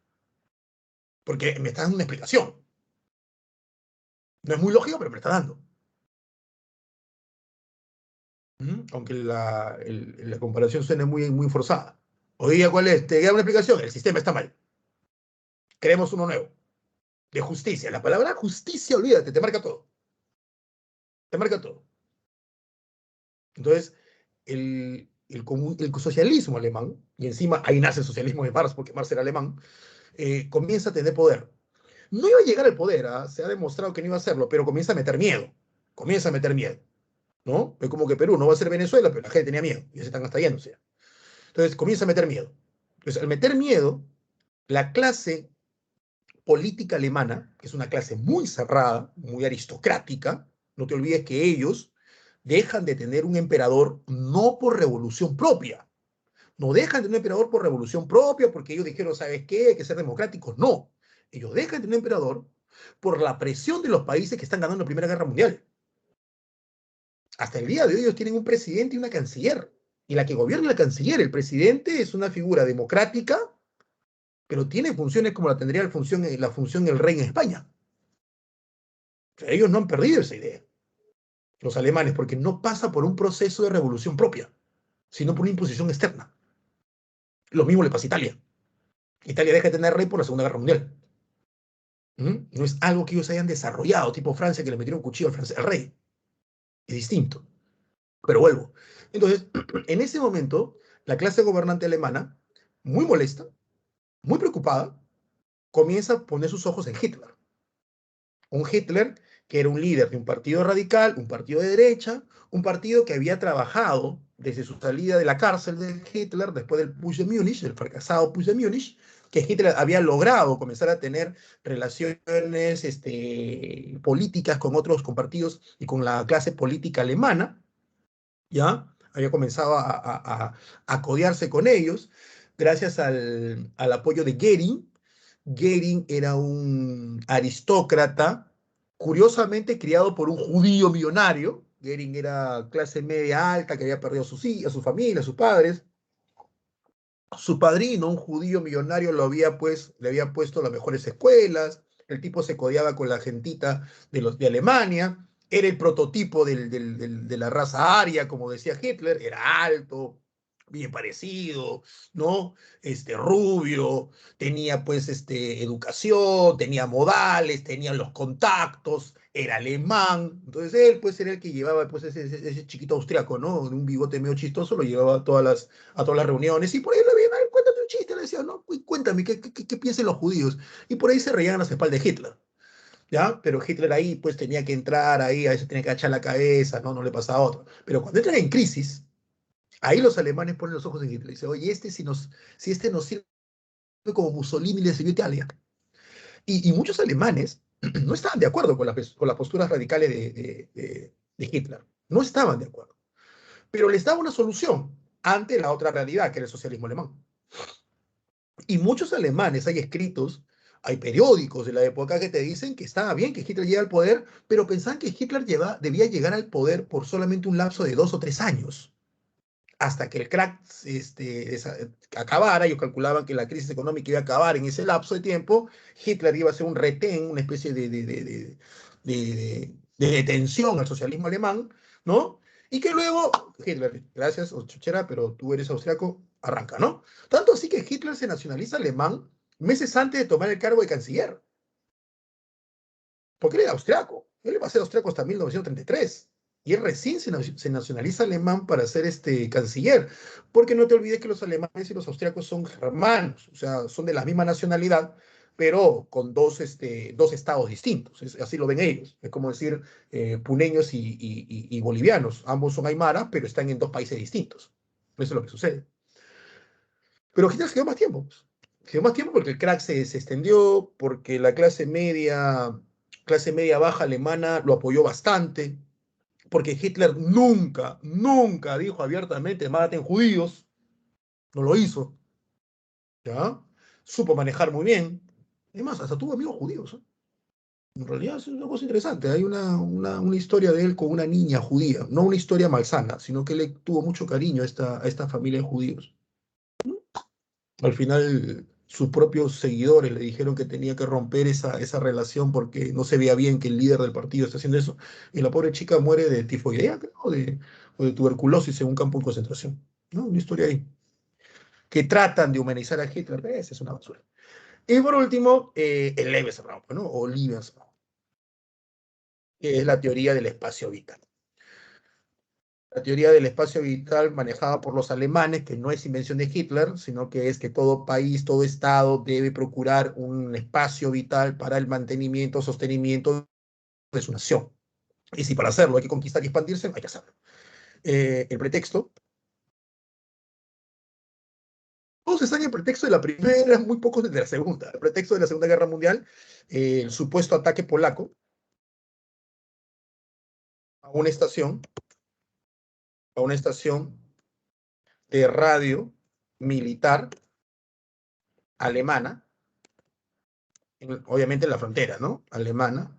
Porque me está dando una explicación. No es muy lógico, pero me está dando. Aunque la comparación suene muy forzada. Hoy día, ¿cuál es? Te da una explicación, el sistema está mal. Queremos uno nuevo. De justicia. La palabra justicia, olvídate, te marca todo. Te marca todo. Entonces, el socialismo alemán, y encima ahí nace el socialismo de Marx, porque Marx era alemán, comienza a tener poder. No iba a llegar al poder, ¿eh? Se ha demostrado que no iba a hacerlo, pero comienza a meter miedo. Comienza a meter miedo. ¿No? Es como que Perú no va a ser Venezuela, pero la gente tenía miedo, y se están hasta yéndose. Entonces, comienza a meter miedo. Entonces, al meter miedo, la clase política alemana, que es una clase muy cerrada, muy aristocrática, no te olvides que ellos dejan de tener un emperador no por revolución propia, no dejan de tener un emperador por revolución propia, porque ellos dijeron, ¿sabes qué? Hay que ser democráticos. No, ellos dejan de tener un emperador por la presión de los países que están ganando la Primera Guerra Mundial. Hasta el día de hoy ellos tienen un presidente y una canciller, y la que gobierna la canciller, el presidente es una figura democrática, pero tiene funciones como la tendría la función el rey en España. O sea, ellos no han perdido esa idea, los alemanes, porque no pasa por un proceso de revolución propia, sino por una imposición externa. Lo mismo le pasa a Italia. Italia deja de tener rey por la Segunda Guerra Mundial. No es algo que ellos hayan desarrollado, tipo Francia, que le metieron un cuchillo al rey. Es distinto. Pero vuelvo. Entonces, en ese momento, la clase gobernante alemana, muy molesta, muy preocupada, comienza a poner sus ojos en Hitler. Un Hitler que era un líder de un partido radical, un partido de derecha, un partido que había trabajado desde su salida de la cárcel de Hitler después del Putsch de Múnich, el fracasado Putsch de Múnich, que Hitler había logrado comenzar a tener relaciones políticas con otros con partidos y con la clase política alemana, ¿ya? Había comenzado a codearse con ellos gracias al apoyo de Goering. Goering era un aristócrata, curiosamente criado por un judío millonario. Goering era clase media alta, que había perdido a su familia, a sus padres. Su padrino, un judío millonario, le había puesto las mejores escuelas. El tipo se codeaba con la gentita de Alemania. Era el prototipo de la raza aria, como decía Hitler. Era alto, bien parecido, ¿no? Rubio, tenía pues educación, tenía modales, tenía los contactos, era alemán. Entonces él pues era el que llevaba pues ese chiquito austriaco, ¿no? De un bigote medio chistoso, lo llevaba a todas las reuniones y por ahí le veían, "Ay, cuéntame un chiste", le decía, ¿no? Cuéntame, ¿qué piensan los judíos? Y por ahí se reían a las espaldas de Hitler. ¿Ya? Pero Hitler ahí pues tenía que entrar ahí, a veces tenía que agachar la cabeza, ¿no? No le pasaba a otro. Pero cuando entran en crisis, ahí los alemanes ponen los ojos en Hitler y dicen, oye, si este nos sirve como Mussolini le sirvió a Italia. Y muchos alemanes no estaban de acuerdo con las posturas radicales de Hitler. No estaban de acuerdo. Pero les daba una solución ante la otra realidad, que era el socialismo alemán. Y muchos alemanes, hay escritos, hay periódicos de la época que te dicen que estaba bien que Hitler llegue al poder, pero pensaban que Hitler debía llegar al poder por solamente un lapso de 2 o 3 años hasta que el crack acabara. Ellos calculaban que la crisis económica iba a acabar en ese lapso de tiempo. Hitler iba a ser un retén, una especie de detención al socialismo alemán, ¿no? Y que luego, Hitler, gracias, Chuchera, pero tú eres austriaco, arranca, ¿no? Tanto así que Hitler se nacionaliza alemán meses antes de tomar el cargo de canciller, porque él era austriaco. Él va a ser austriaco hasta 1933. Y él recién se nacionaliza alemán para ser canciller. Porque no te olvides que los alemanes y los austriacos son hermanos, o sea, son de la misma nacionalidad, pero con dos estados distintos. Así lo ven ellos. Es como decir puneños y bolivianos. Ambos son aymara, pero están en dos países distintos. Eso es lo que sucede. Pero Hitler se quedó más tiempo. Se quedó más tiempo porque el crack se extendió, porque la clase media baja alemana lo apoyó bastante, porque Hitler nunca, nunca dijo abiertamente maten judíos, no lo hizo, ¿ya? Supo manejar muy bien. Además, hasta tuvo amigos judíos, ¿eh? En realidad es una cosa interesante. Hay una historia de él con una niña judía, no una historia malsana, sino que él tuvo mucho cariño a esta familia de judíos. Al final, sus propios seguidores le dijeron que tenía que romper esa relación porque no se veía bien que el líder del partido esté haciendo eso. Y la pobre chica muere de tifoidea, creo, o de tuberculosis en un campo de concentración. ¿No? Una historia ahí. Que tratan de humanizar a Hitler. Esa es una basura. Y por último, el Lebensraum, ¿no? O Lebensraum, que es la teoría del espacio vital. La teoría del espacio vital manejada por los alemanes, que no es invención de Hitler, sino que es que todo país, todo estado debe procurar un espacio vital para el mantenimiento, sostenimiento de su nación. Y si para hacerlo hay que conquistar y expandirse, hay que hacerlo. El pretexto, todos están en el pretexto de la primera, muy pocos de la segunda. El pretexto de la Segunda Guerra Mundial, el supuesto ataque polaco a una estación, a una estación de radio militar alemana, obviamente en la frontera, ¿no? Alemana,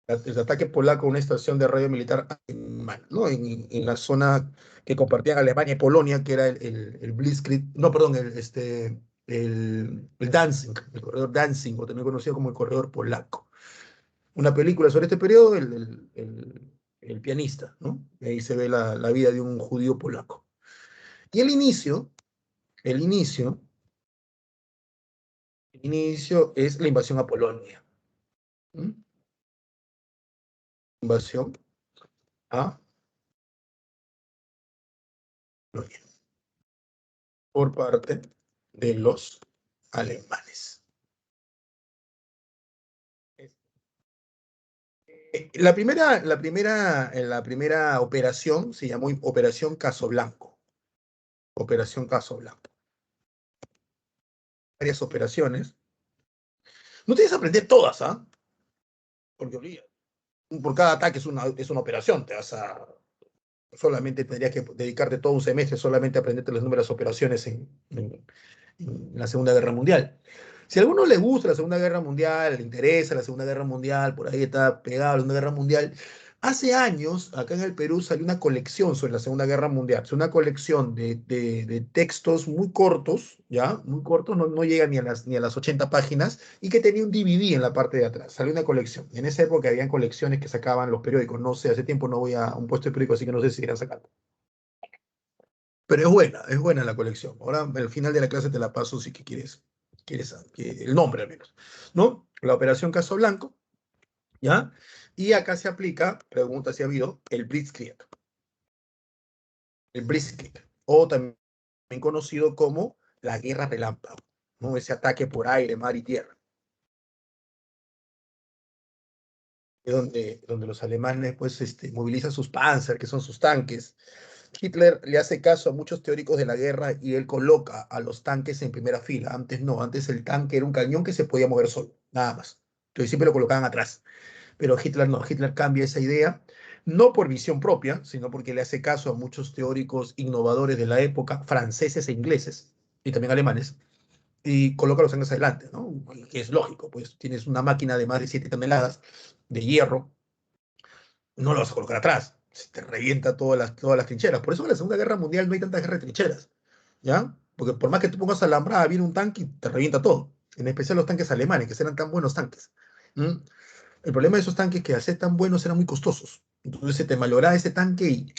el ataque polaco a una estación de radio militar alemana, ¿no? En la zona que compartían Alemania y Polonia, que era el Blitzkrieg, no, perdón, el Danzig, el corredor Danzig, o también conocido como el corredor polaco. Una película sobre este periodo, el pianista, ¿no? Y ahí se ve la vida de un judío polaco. Y el inicio, el inicio es la invasión a Polonia. ¿Mm? Invasión a Polonia por parte de los alemanes. La primera operación se llamó Operación Casablanca. Operación Casablanca. Varias operaciones. No tienes que aprender todas, ¿ah? Porque por cada ataque es una operación. Solamente tendrías que dedicarte todo un semestre solamente a aprenderte las números de operaciones en la Segunda Guerra Mundial. Si a alguno le gusta la Segunda Guerra Mundial, le interesa la Segunda Guerra Mundial, por ahí está pegado a la Segunda Guerra Mundial, hace años acá en el Perú salió una colección sobre la Segunda Guerra Mundial. Es una colección de textos muy cortos, ¿ya? Muy cortos, no llega ni a las 80 páginas, y que tenía un DVD en la parte de atrás. Salió una colección. En esa época habían colecciones que sacaban los periódicos. No sé, hace tiempo no voy a un puesto de periódico, así que no sé si irán sacando. Pero es buena la colección. Ahora, al final de la clase te la paso si que quieres el nombre al menos, ¿no? La Operación Caso Blanco, ¿ya? Y acá se aplica, pregunta si ha habido, el Blitzkrieg, o también conocido como la Guerra Relámpago, ¿no? Ese ataque por aire, mar y tierra, donde los alemanes pues, movilizan sus Panzer, que son sus tanques. Hitler le hace caso a muchos teóricos de la guerra y él coloca a los tanques en primera fila. Antes no, antes el tanque era un cañón que se podía mover solo, nada más. Entonces siempre lo colocaban atrás. Pero Hitler no, Hitler cambia esa idea, no por visión propia, sino porque le hace caso a muchos teóricos innovadores de la época, franceses e ingleses, y también alemanes, y coloca los tanques adelante, ¿no? Que es lógico, pues tienes una máquina de más de 7 toneladas de hierro, no lo vas a colocar atrás, se te revienta todas las trincheras. Por eso en la Segunda Guerra Mundial no hay tanta guerra de trincheras, ¿ya? Porque por más que tú pongas alambrada, viene un tanque y te revienta todo. En especial los tanques alemanes, que eran tan buenos tanques. ¿Mm? El problema de esos tanques que al ser tan buenos eran muy costosos. Entonces se te malograba ese tanque y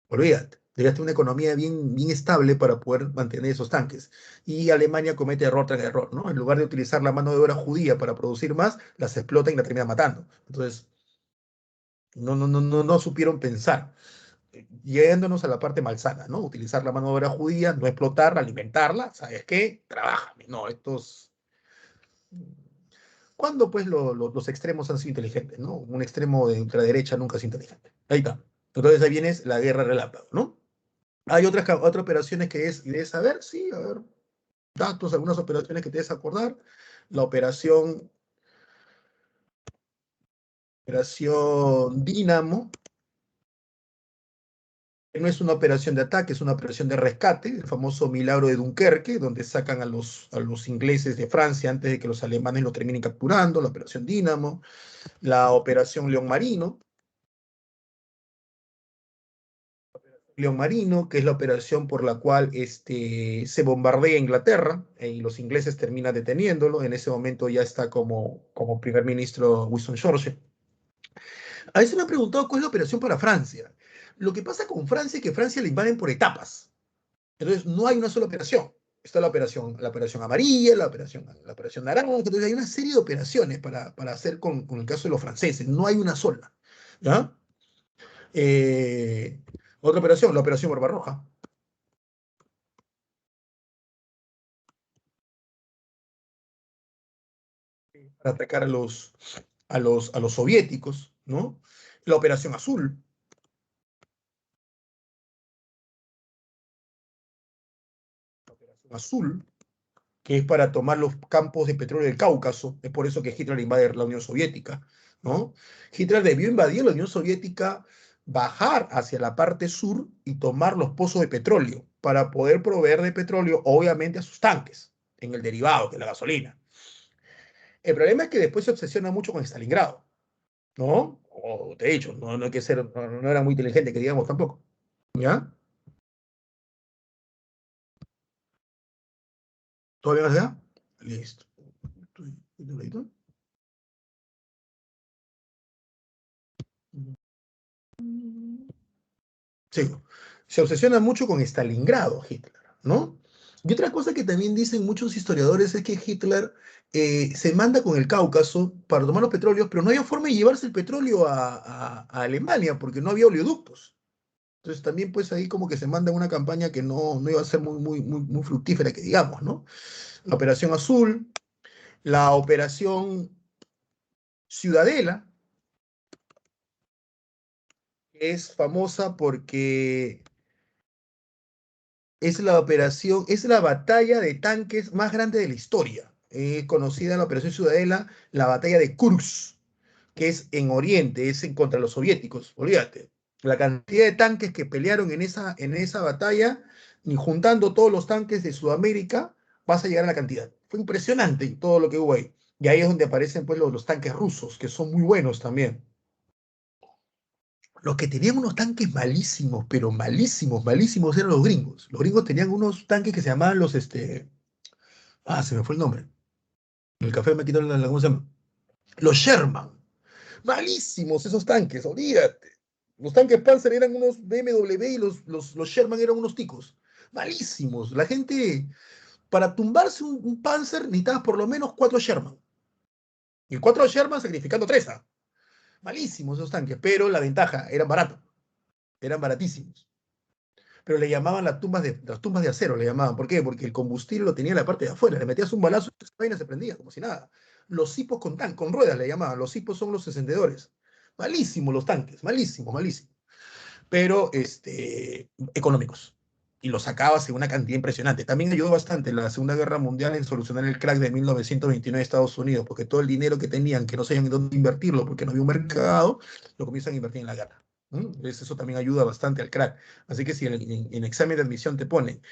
olvídate. Debías tener una economía bien estable para poder mantener esos tanques. Y Alemania comete error tras error, ¿no? En lugar de utilizar la mano de obra judía para producir más, las explota y la termina matando. Entonces, no supieron pensar. Llegándonos a la parte malsana, ¿no? Utilizar la mano de obra judía, no explotarla, alimentarla, ¿sabes qué? Trabaja. No, estos... ¿Cuándo, pues, los extremos han sido inteligentes, ¿no? Un extremo de ultraderecha nunca es inteligente. Ahí está. Entonces ahí viene la guerra relámpago, ¿no? Hay otras operaciones que debes saber, sí, a ver, datos, algunas operaciones que te debes acordar. La operación Dínamo, que no es una operación de ataque, es una operación de rescate, el famoso milagro de Dunkerque, donde sacan a los ingleses de Francia antes de que los alemanes lo terminen capturando, la operación Dínamo. La operación León Marino, que es la operación por la cual se bombardea Inglaterra y los ingleses terminan deteniéndolo. En ese momento ya está como primer ministro Winston Churchill. A veces me han preguntado cuál es la operación para Francia. Lo que pasa con Francia es que Francia la invaden por etapas. Entonces no hay una sola operación. Está la operación amarilla, la operación naranja. Entonces hay una serie de operaciones para hacer con el caso de los franceses. No hay una sola. ¿Ya? Eh, Otra operación, la operación Barbarroja, para atacar a los soviéticos, ¿no? La Operación Azul, Azul, que es para tomar los campos de petróleo del Cáucaso, es por eso que Hitler invade la Unión Soviética, ¿no? Hitler debió invadir la Unión Soviética, bajar hacia la parte sur y tomar los pozos de petróleo para poder proveer de petróleo, obviamente, a sus tanques, en el derivado, que es la gasolina. El problema es que después se obsesiona mucho con Stalingrado, ¿no? O te he dicho, no hay que ser, no era muy inteligente, que digamos tampoco, ¿ya? ¿Todavía no se da? Listo. Estoy. Sigo. Se obsesiona mucho con Stalingrado, Hitler, ¿no? Y otra cosa que también dicen muchos historiadores es que Hitler se manda con el Cáucaso para tomar los petróleos, pero no había forma de llevarse el petróleo a Alemania porque no había oleoductos. Entonces también pues ahí como que se manda una campaña que no iba a ser muy fructífera, que digamos, ¿no? La Operación Azul, la Operación Ciudadela, que es famosa porque es la batalla de tanques más grande de la historia. Conocida en la Operación Ciudadela, la batalla de Kursk, que es en Oriente, es en contra los soviéticos, olvídate. La cantidad de tanques que pelearon en esa batalla, ni juntando todos los tanques de Sudamérica, vas a llegar a la cantidad. Fue impresionante todo lo que hubo ahí. Y ahí es donde aparecen pues, los tanques rusos, que son muy buenos también. Los que tenían unos tanques malísimos, pero malísimos, malísimos, eran los gringos. Los gringos tenían unos tanques que se llamaban se me fue el nombre. El café me quitó ¿cómo se llama? Los Sherman. Malísimos esos tanques, olvídate. Los tanques Panzer eran unos BMW y los Sherman eran unos ticos. Malísimos. La gente, para tumbarse un Panzer, necesitabas por lo menos 4 Sherman. Y 4 Sherman sacrificando 3. Malísimos esos tanques, pero la ventaja, eran baratos. Eran baratísimos. Pero le llamaban las tumbas de acero, le llamaban. ¿Por qué? Porque el combustible lo tenía en la parte de afuera. Le metías un balazo y esa vaina se prendía, como si nada. Los hipos con ruedas le llamaban. Los hipos son los encendedores. Malísimos los tanques, malísimos, malísimos. Pero económicos. Y los sacabas en una cantidad impresionante. También ayudó bastante la Segunda Guerra Mundial en solucionar el crack de 1929 de Estados Unidos, porque todo el dinero que tenían, que no sabían dónde invertirlo, porque no había un mercado, lo comienzan a invertir en la guerra. Entonces eso también ayuda bastante al crack. Así que si en examen de admisión te ponen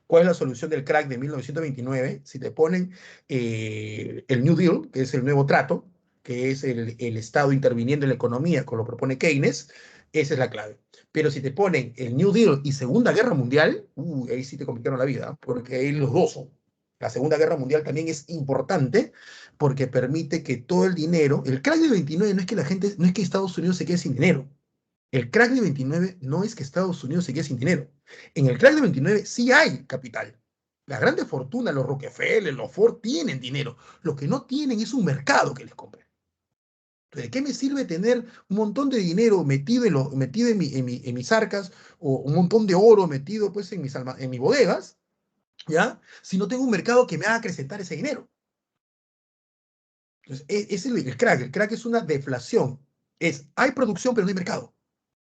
cuál es la solución del crack de 1929, si te ponen el New Deal, que es el nuevo trato, que es el Estado interviniendo en la economía, como lo propone Keynes, esa es la clave. Pero si te ponen el New Deal y Segunda Guerra Mundial, ahí sí te complicaron la vida, porque ahí los dos son. La Segunda Guerra Mundial también es importante porque permite que todo el dinero, el crack del 29 no es que la gente, no es que Estados Unidos se quede sin dinero. El crack del 29 no es que Estados Unidos se quede sin dinero. En el crack del 29 sí hay capital. Las grandes fortunas, los Rockefeller, los Ford, tienen dinero. Lo que no tienen es un mercado que les compre. ¿De qué me sirve tener un montón de dinero metido en mis arcas o un montón de oro metido pues, en mis bodegas, ¿ya? Si no tengo un mercado que me haga acrecentar ese dinero. Entonces, es el crack. El crack es una deflación. Hay producción, pero no hay mercado.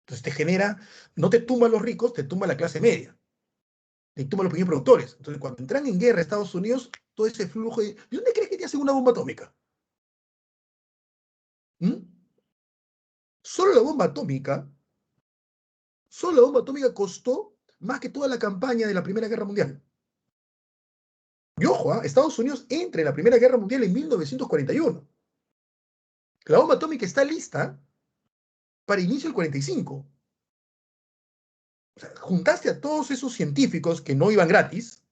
Entonces te genera, no te tumba a los ricos, te tumba a la clase media, te tumba a los pequeños productores. Entonces cuando entran en guerra Estados Unidos, todo ese flujo ¿de dónde crees que te hacen una bomba atómica? ¿Mm? Solo la bomba atómica, solo la bomba atómica costó más que toda la campaña de la Primera Guerra Mundial. Y ojo, Estados Unidos entra en la Primera Guerra Mundial en 1941. La bomba atómica está lista para inicio del 45. O sea, juntaste a todos esos científicos que no iban gratis,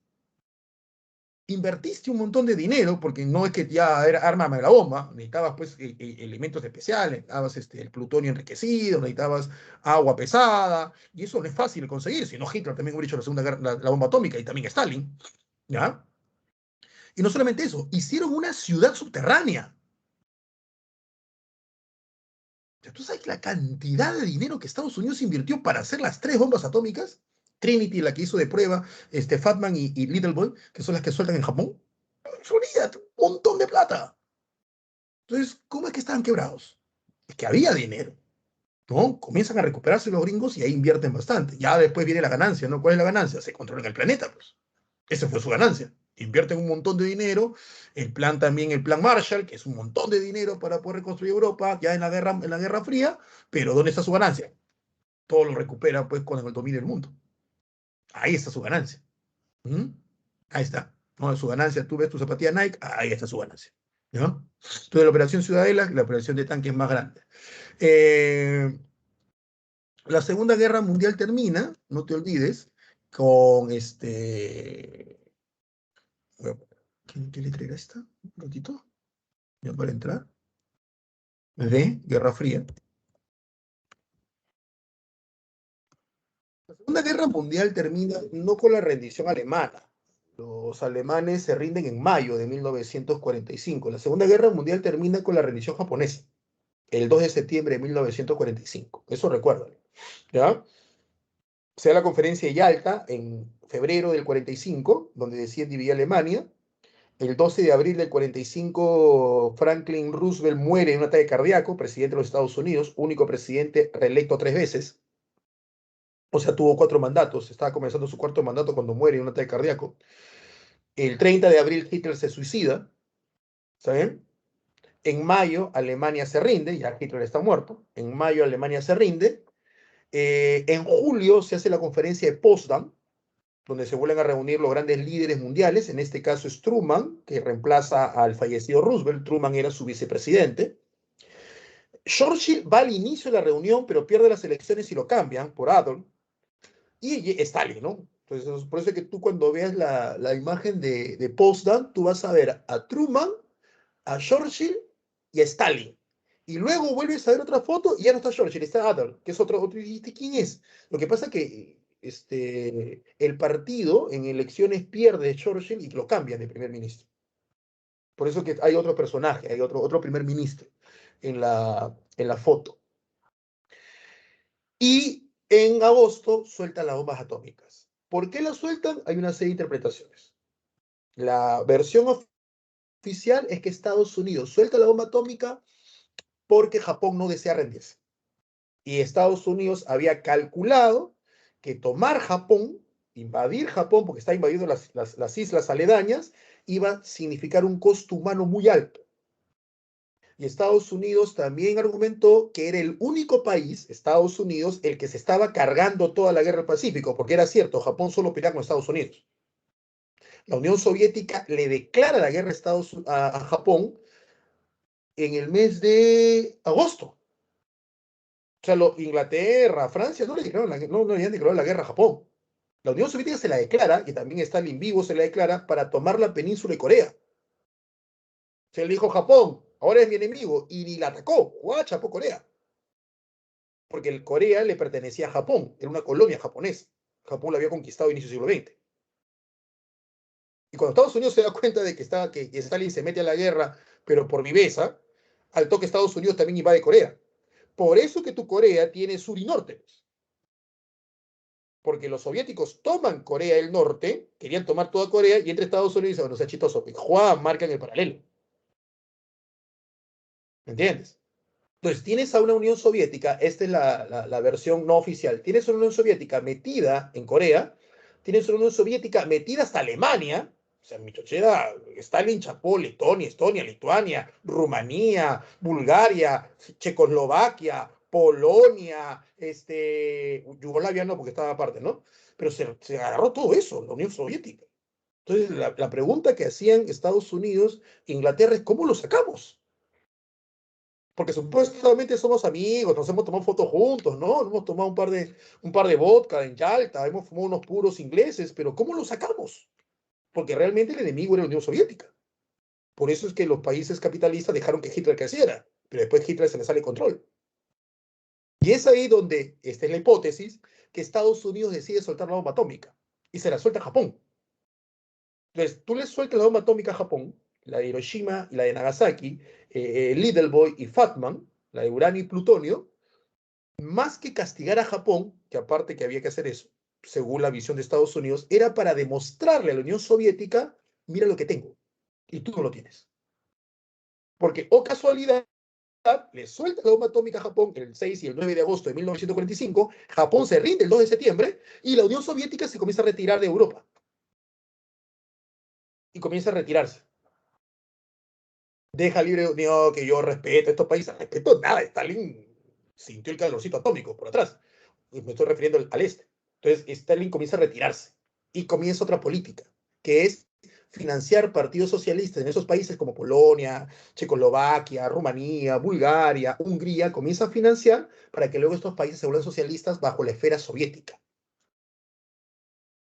invertiste un montón de dinero, porque no es que ya era ármame la bomba, necesitabas pues elementos especiales, necesitabas el plutonio enriquecido, necesitabas agua pesada, y eso no es fácil de conseguir, si no Hitler también hubiera hecho la segunda guerra, la bomba atómica, y también Stalin, ¿ya? Y no solamente eso, hicieron una ciudad subterránea. Ya tú sabes la cantidad de dinero que Estados Unidos invirtió para hacer las 3 bombas atómicas, Trinity, la que hizo de prueba, Fatman y Little Boy, que son las que sueltan en Japón. Olvídate, un montón de plata. Entonces, ¿cómo es que estaban quebrados? Es que había dinero, ¿no? Comienzan a recuperarse los gringos y ahí invierten bastante. Ya después viene la ganancia, ¿no? ¿Cuál es la ganancia? Se controlan el planeta, pues. Esa fue su ganancia. Invierten un montón de dinero, el plan también, el plan Marshall, que es un montón de dinero para poder reconstruir Europa ya en la Guerra Fría, pero ¿dónde está su ganancia? Todo lo recupera pues con el dominio del mundo. Ahí está su ganancia. ¿Mm? Ahí está. ¿No? Su ganancia, tú ves tu zapatilla Nike, ahí está su ganancia. ¿No? Entonces la operación Ciudadela, la operación de tanques más grande. Eh, la Segunda Guerra Mundial termina, no te olvides, con ¿Qué letra era esta? Un ratito, ya para entrar. De Guerra Fría. La Segunda Guerra Mundial termina no con la rendición alemana. Los alemanes se rinden en mayo de 1945. La Segunda Guerra Mundial termina con la rendición japonesa, el 2 de septiembre de 1945. Eso recuérdalo. ¿Ya? Se da la conferencia de Yalta en febrero del 45, donde deciden dividir Alemania. El 12 de abril del 45, Franklin Roosevelt muere en un ataque cardíaco, presidente de los Estados Unidos, único presidente reelecto 3 veces. O sea, tuvo 4 mandatos. Estaba comenzando su cuarto mandato cuando muere en un ataque cardíaco. El 30 de abril, Hitler se suicida. ¿Está bien? En mayo, Alemania se rinde. Ya Hitler está muerto. En mayo, Alemania se rinde. En julio se hace la conferencia de Potsdam, donde se vuelven a reunir los grandes líderes mundiales. En este caso es Truman, que reemplaza al fallecido Roosevelt. Truman era su vicepresidente. Churchill va al inicio de la reunión, pero pierde las elecciones y lo cambian por Adolf. Y Stalin, ¿no? Entonces, por eso es que tú cuando veas la imagen de Potsdam, tú vas a ver a Truman, a Churchill y a Stalin. Y luego vuelves a ver otra foto y ya no está Churchill, está Adler, que es otro. Y dijiste, ¿quién es? Lo que pasa es que el partido en elecciones pierde a Churchill y lo cambian de primer ministro. Por eso que hay otro personaje, hay otro primer ministro en la foto. Y en agosto sueltan las bombas atómicas. ¿Por qué las sueltan? Hay una serie de interpretaciones. La versión oficial es que Estados Unidos suelta la bomba atómica porque Japón no desea rendirse. Y Estados Unidos había calculado que tomar Japón, invadir Japón, porque está invadiendo las islas aledañas, iba a significar un costo humano muy alto. Y Estados Unidos también argumentó que era el único país, Estados Unidos, el que se estaba cargando toda la guerra del Pacífico, porque era cierto, Japón solo peleaba con Estados Unidos. La Unión Soviética le declara la guerra a Japón en el mes de agosto. O sea, Inglaterra, Francia no le habían declarado la guerra a Japón. La Unión Soviética se la declara, y también Stalin vivo se la declara, para tomar la península de Corea. Se le dijo Japón, ahora es mi enemigo, y ni la atacó, chapó Corea. Porque el Corea le pertenecía a Japón, era una colonia japonesa. Japón la había conquistado a inicios del siglo XX. Y cuando Estados Unidos se da cuenta de que Stalin se mete a la guerra, pero por viveza, al toque Estados Unidos también invade Corea. Por eso que tu Corea tiene sur y norte. Porque los soviéticos toman Corea del Norte, querían tomar toda Corea, y entre Estados Unidos dicen, bueno, sea chistoso, Juan marca en el paralelo. ¿Me entiendes? Entonces, tienes a una Unión Soviética, esta es la versión no oficial, tienes una Unión Soviética metida en Corea, tienes una Unión Soviética metida hasta Alemania, o sea, mi chochera, Stalin chapó Letonia, Estonia, Lituania, Rumanía, Bulgaria, Checoslovaquia, Polonia, Yugoslavia no, porque estaba aparte, ¿no? Pero se agarró todo eso, la Unión Soviética. Entonces, la pregunta que hacían Estados Unidos, Inglaterra, es ¿cómo lo sacamos? Porque supuestamente somos amigos, nos hemos tomado fotos juntos, ¿no? Hemos tomado un par de vodka en Yalta, hemos fumado unos puros ingleses, pero ¿cómo lo sacamos? Porque realmente el enemigo era la Unión Soviética. Por eso es que los países capitalistas dejaron que Hitler creciera, pero después Hitler se le sale control. Y es ahí donde, esta es la hipótesis, que Estados Unidos decide soltar la bomba atómica y se la suelta a Japón. Entonces, tú le sueltas la bomba atómica a Japón, la de Hiroshima y la de Nagasaki, Little Boy y Fatman, la de uranio y plutonio, más que castigar a Japón, que aparte que había que hacer eso, según la visión de Estados Unidos, era para demostrarle a la Unión Soviética, mira lo que tengo, y tú no lo tienes. Porque, oh casualidad, le suelta la bomba atómica a Japón el 6 y el 9 de agosto de 1945, Japón se rinde el 2 de septiembre, y la Unión Soviética se comienza a retirar de Europa. Y comienza a retirarse. Deja libre, no, que yo respeto a estos países, respeto nada, Stalin sintió el calorcito atómico por atrás. Me estoy refiriendo al este. Entonces, Stalin comienza a retirarse y comienza otra política, que es financiar partidos socialistas en esos países como Polonia, Checoslovaquia, Rumanía, Bulgaria, Hungría, comienza a financiar para que luego estos países se vuelvan socialistas bajo la esfera soviética.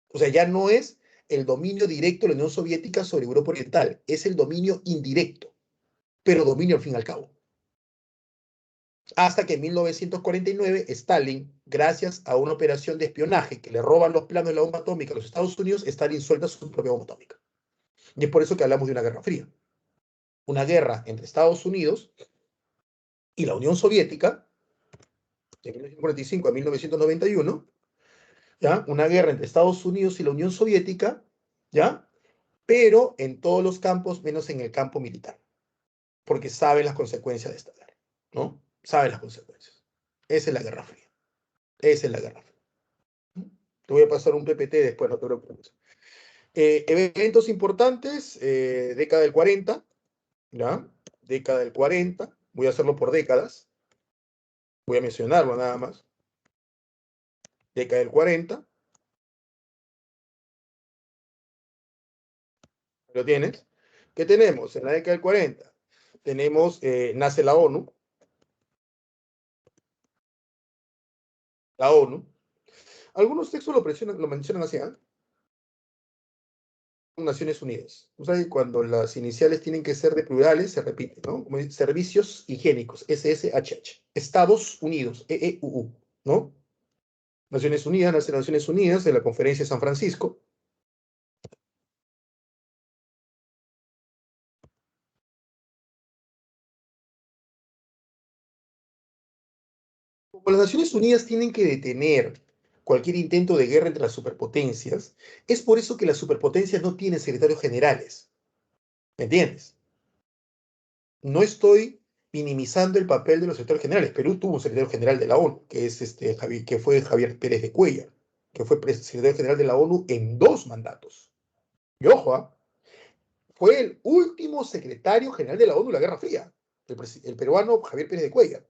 O sea, ya no es el dominio directo de la Unión Soviética sobre Europa Oriental, es el dominio indirecto, pero dominio al fin y al cabo. Hasta que en 1949 Stalin, gracias a una operación de espionaje que le roban los planos de la bomba atómica a los Estados Unidos, Stalin suelta su propia bomba atómica. Y es por eso que hablamos de una guerra fría. Una guerra entre Estados Unidos y la Unión Soviética, de 1945 a 1991, ¿ya? Una guerra entre Estados Unidos y la Unión Soviética, ¿ya? Pero en todos los campos, menos en el campo militar, porque saben las consecuencias de esta guerra, ¿no? Saben las consecuencias. Esa es la Guerra Fría. Esa es la Guerra Fría. Te voy a pasar un PPT después, no te preocupes. Eventos importantes, década del 40, ¿ya? Década del 40, voy a hacerlo por décadas, voy a mencionarlo nada más. Década del 40, ¿lo tienes? ¿Qué tenemos? En la década del 40 tenemos, nace la ONU, la ONU. Algunos textos lo mencionan así, ¿eh? Naciones Unidas. O sea, que cuando las iniciales tienen que ser de plurales, se repite, ¿no? Como dice, servicios higiénicos, SSHH. Estados Unidos, EEUU, ¿no? Naciones Unidas, nace Naciones Unidas, de la Conferencia de San Francisco. Como las Naciones Unidas tienen que detener cualquier intento de guerra entre las superpotencias, es por eso que las superpotencias no tienen secretarios generales. ¿Me entiendes? No estoy minimizando el papel de los secretarios generales. Perú tuvo un secretario general de la ONU, que, es que fue Javier Pérez de Cuellar, que fue secretario general de la ONU en 2 mandatos. Y ojo, fue el último secretario general de la ONU en la Guerra Fría, el peruano Javier Pérez de Cuellar.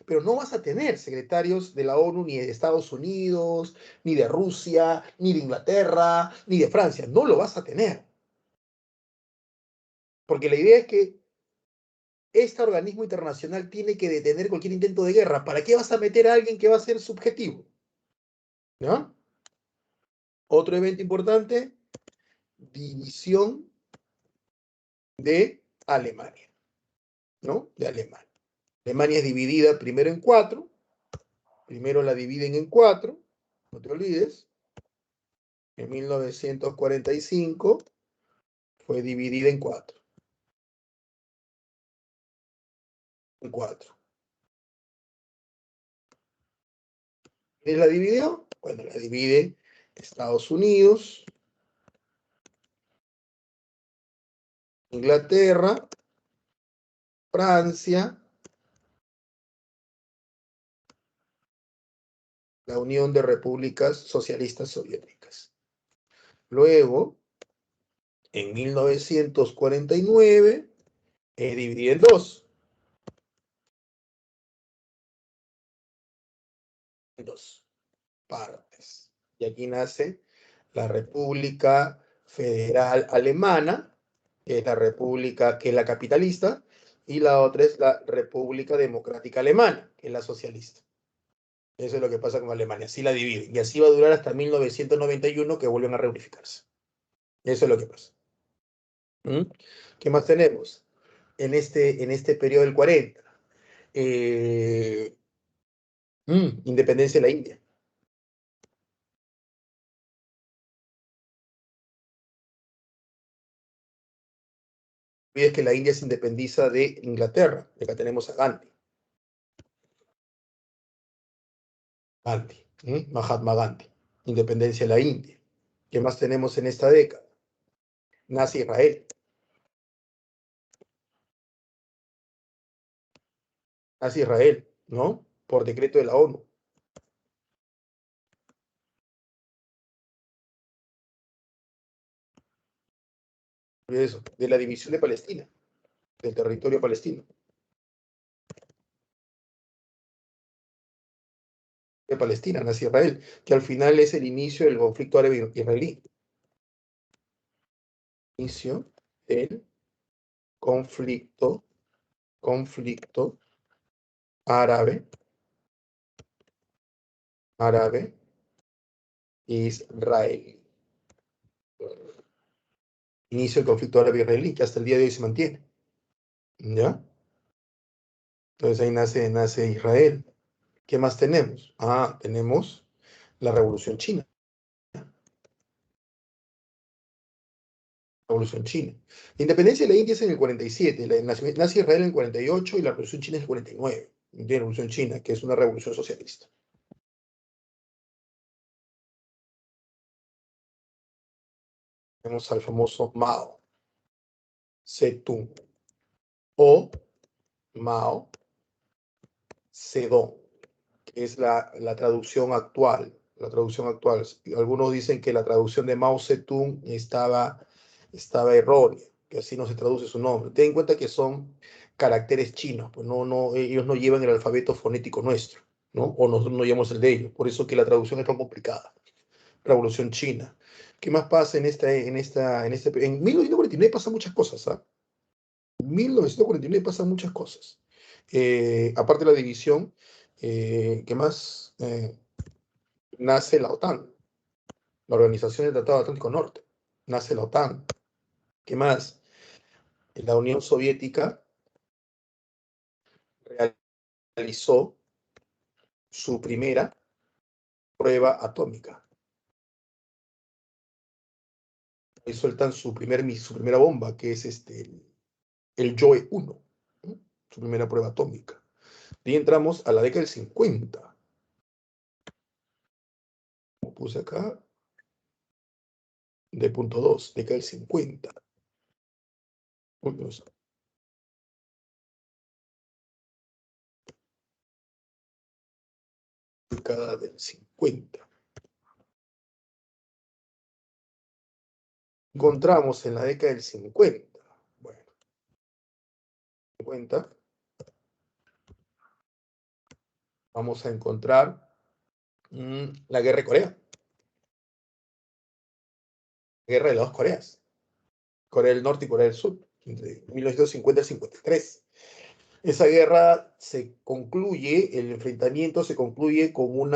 Pero no vas a tener secretarios de la ONU ni de Estados Unidos, ni de Rusia, ni de Inglaterra, ni de Francia. No lo vas a tener. Porque la idea es que este organismo internacional tiene que detener cualquier intento de guerra. ¿Para qué vas a meter a alguien que va a ser subjetivo? ¿No? Otro evento importante, división de Alemania, ¿no? De Alemania. Alemania es dividida primero en 4, primero la dividen en 4, no te olvides, en 1945 fue dividida en 4, en 4. ¿Quién la dividió? Bueno, la divide Estados Unidos, Inglaterra, Francia, la Unión de Repúblicas Socialistas Soviéticas. Luego, en 1949, es dividida en 2. En 2 partes. Y aquí nace la República Federal Alemana, que es la república que es la capitalista, y la otra es la República Democrática Alemana, que es la socialista. Eso es lo que pasa con Alemania, así la dividen. Y así va a durar hasta 1991 que vuelven a reunificarse. Eso es lo que pasa. ¿Mm? ¿Qué más tenemos? En este periodo del 40, independencia de la India. Es que la India se independiza de Inglaterra. Acá tenemos a Gandhi. Gandhi, Mahatma Gandhi. Independencia de la India. ¿Qué más tenemos en esta década? Nace Israel. Nace Israel, ¿no? Por decreto de la ONU. Eso, de la división de Palestina, del territorio palestino. De Palestina, nace Israel, que al final es el inicio del conflicto árabe-israelí. Inicio del conflicto árabe, israelí. Inicio del conflicto árabe-israelí, que hasta el día de hoy se mantiene. ¿Ya? Entonces ahí nace Israel. ¿Qué más tenemos? Tenemos la Revolución China. Revolución China. La independencia de la India es en el 47, nace Israel en el 48 y la Revolución China es en el 49. La Revolución China, que es una revolución socialista. Tenemos al famoso Mao Zedong o Mao Zedong, que es la traducción actual. La traducción actual. Algunos dicen que la traducción de Mao Zedong estaba errónea, que así no se traduce su nombre. Ten en cuenta que son caracteres chinos, pues ellos no llevan el alfabeto fonético nuestro, ¿no? O nosotros no llevamos el de ellos. Por eso que la traducción es tan complicada. Revolución China. ¿Qué más pasa en 1949 pasan muchas cosas, ¿ah? En 1949 pasan muchas cosas. Aparte de la división, ¿qué más? Nace la OTAN, la Organización del Tratado Atlántico Norte, nace la OTAN. ¿Qué más? La Unión Soviética realizó su primera prueba atómica. Ahí sueltan su primera bomba, que es el Joe 1, ¿no? Su primera prueba atómica. Y entramos a la década del 50. Como puse acá, de punto 2, década del 50. Uy, no sé. Década del 50. Encontramos en la década del 50. Bueno, 50. Vamos a encontrar la guerra de Corea. Guerra de las dos Coreas. Corea del Norte y Corea del Sur. Entre 1950 y 53. Esa guerra se concluye, el enfrentamiento se concluye con un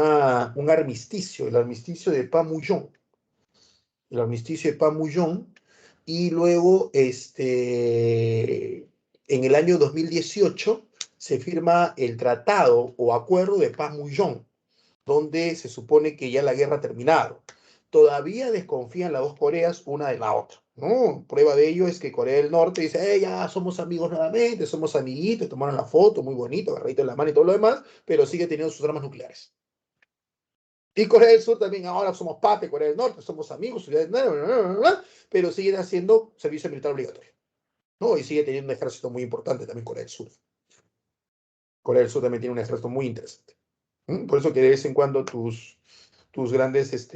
armisticio, el armisticio de Panmunjom. El armisticio de Panmunjom. Y luego, en el año 2018, se firma el tratado o acuerdo de Panmunjom, donde se supone que ya la guerra ha terminado. Todavía desconfían las dos Coreas una de la otra, ¿no? Prueba de ello es que Corea del Norte dice, ya somos amigos nuevamente, somos amiguitos, tomaron la foto, muy bonito, agarradito en la mano y todo lo demás, pero sigue teniendo sus armas nucleares. Y Corea del Sur también, ahora somos parte, Corea del Norte, somos amigos, pero siguen haciendo servicio militar obligatorio, ¿no? Y sigue teniendo un ejército muy importante también Corea del Sur. Corea del Sur también tiene un ejército muy interesante. Por eso que de vez en cuando tus grandes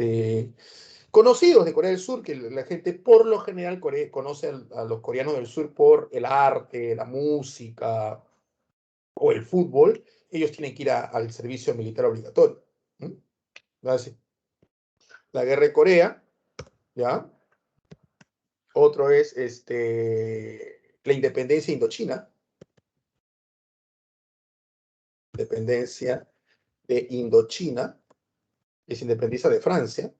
conocidos de Corea del Sur, que la gente por lo general conoce a los coreanos del sur por el arte, la música o el fútbol, ellos tienen que ir al servicio militar obligatorio. Así. La guerra de Corea, ¿ya? Otro es la independencia indochina. Independencia de Indochina, que se independiza de Francia.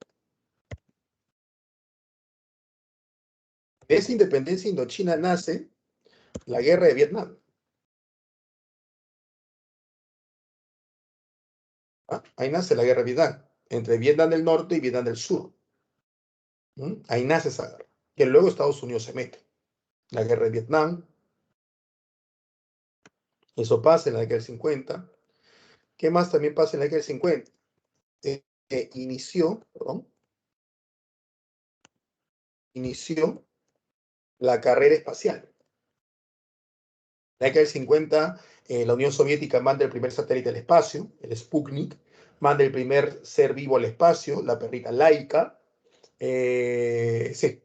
De esa independencia indochina nace la guerra de Vietnam. ¿Ah? Ahí nace la guerra de Vietnam, entre Vietnam del Norte y Vietnam del Sur. Ahí nace esa guerra. Que luego Estados Unidos se mete. La guerra de Vietnam, eso pasa en la década del 50. ¿Qué más también pasa en la década del 50? Inició la carrera espacial. En la década del 50, la Unión Soviética manda el primer satélite al espacio, el Sputnik, manda el primer ser vivo al espacio, la perrita Laika. Sí,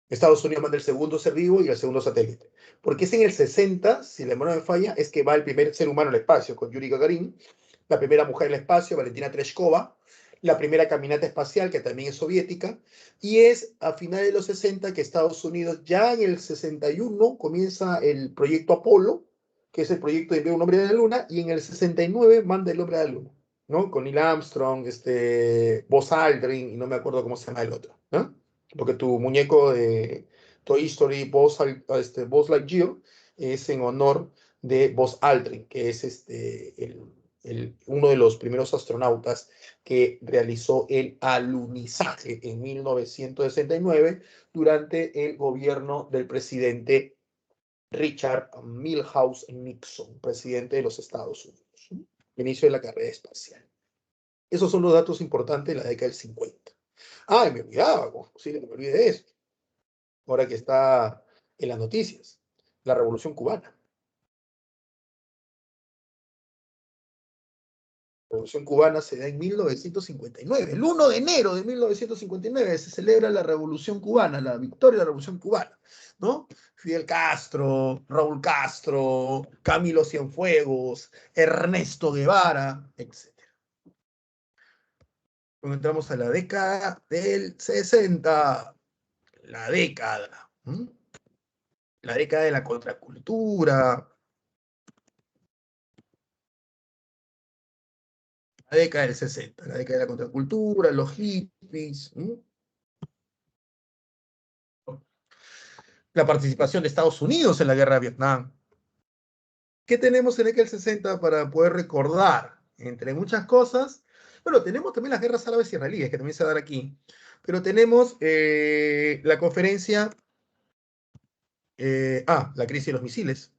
Estados Unidos manda el segundo ser vivo y el segundo satélite. Porque es en el 60, si la memoria me falla, es que va el primer ser humano al espacio, con Yuri Gagarin, la primera mujer en el espacio, Valentina Tereshkova, la primera caminata espacial, que también es soviética, y es a finales de los 60 que Estados Unidos, ya en el 61, comienza el proyecto Apolo, que es el proyecto de enviar un hombre a la luna, y en el 69 manda el hombre a la luna, ¿no? Con Neil Armstrong, Buzz Aldrin, y no me acuerdo cómo se llama el otro, ¿no? Porque tu muñeco de Toy Story, Buzz Lightyear, es en honor de Buzz Aldrin, que es uno de los primeros astronautas que realizó el alunizaje en 1969 durante el gobierno del presidente Richard Milhouse Nixon, presidente de los Estados Unidos. Inicio de la carrera espacial. Esos son los datos importantes de la década del 50. Me olvidaba, ¿cómo es posible que me olvide de eso? Ahora que está en las noticias, la Revolución Cubana. La Revolución Cubana se da en 1959, el 1 de enero de 1959 se celebra la Revolución Cubana, la victoria de la Revolución Cubana, ¿no? Fidel Castro, Raúl Castro, Camilo Cienfuegos, Ernesto Guevara, etc. Cuando entramos a la década del 60, la década, ¿m? La década de la contracultura, la década del 60, la década de la contracultura, los hippies, ¿m? La participación de Estados Unidos en la guerra de Vietnam. ¿Qué tenemos en aquel 60 para poder recordar? Entre muchas cosas, bueno, tenemos también las guerras árabes israelíes, que también se dan aquí, pero tenemos la conferencia, la crisis de los misiles.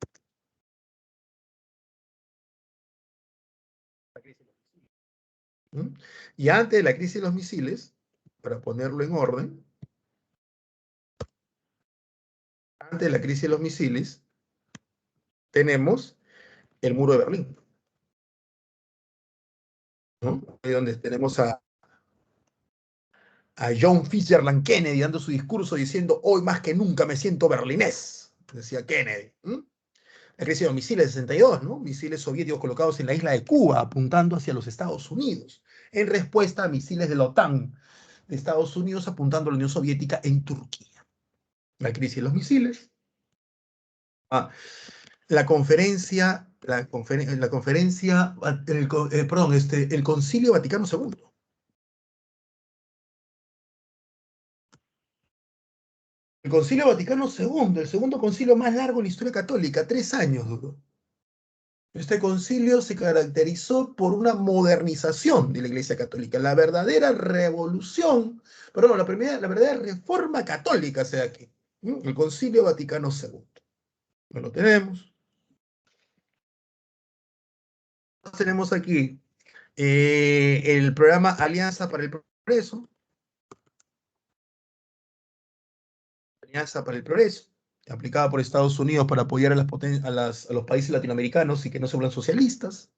¿Mm? Y antes de la crisis de los misiles, para ponerlo en orden, antes de la crisis de los misiles, tenemos el muro de Berlín, ¿no? Ahí donde tenemos a John Fitzgerald Kennedy dando su discurso diciendo, hoy más que nunca me siento berlinés, decía Kennedy. La crisis de los misiles de 62, ¿no? Misiles soviéticos colocados en la isla de Cuba, apuntando hacia los Estados Unidos, en respuesta a misiles de la OTAN de Estados Unidos apuntando a la Unión Soviética en Turquía. La crisis de los misiles. Ah, la conferencia, el Concilio Vaticano II. El Concilio Vaticano II, el segundo concilio más largo en la historia católica, 3 años duró. Este concilio se caracterizó por una modernización de la Iglesia Católica, la verdadera revolución, perdón, la verdadera reforma católica se da aquí. El Concilio Vaticano II. No lo tenemos. Tenemos aquí el programa Alianza para el Progreso. Alianza para el Progreso, aplicada por Estados Unidos para apoyar a los países latinoamericanos y que no se vuelvan socialistas.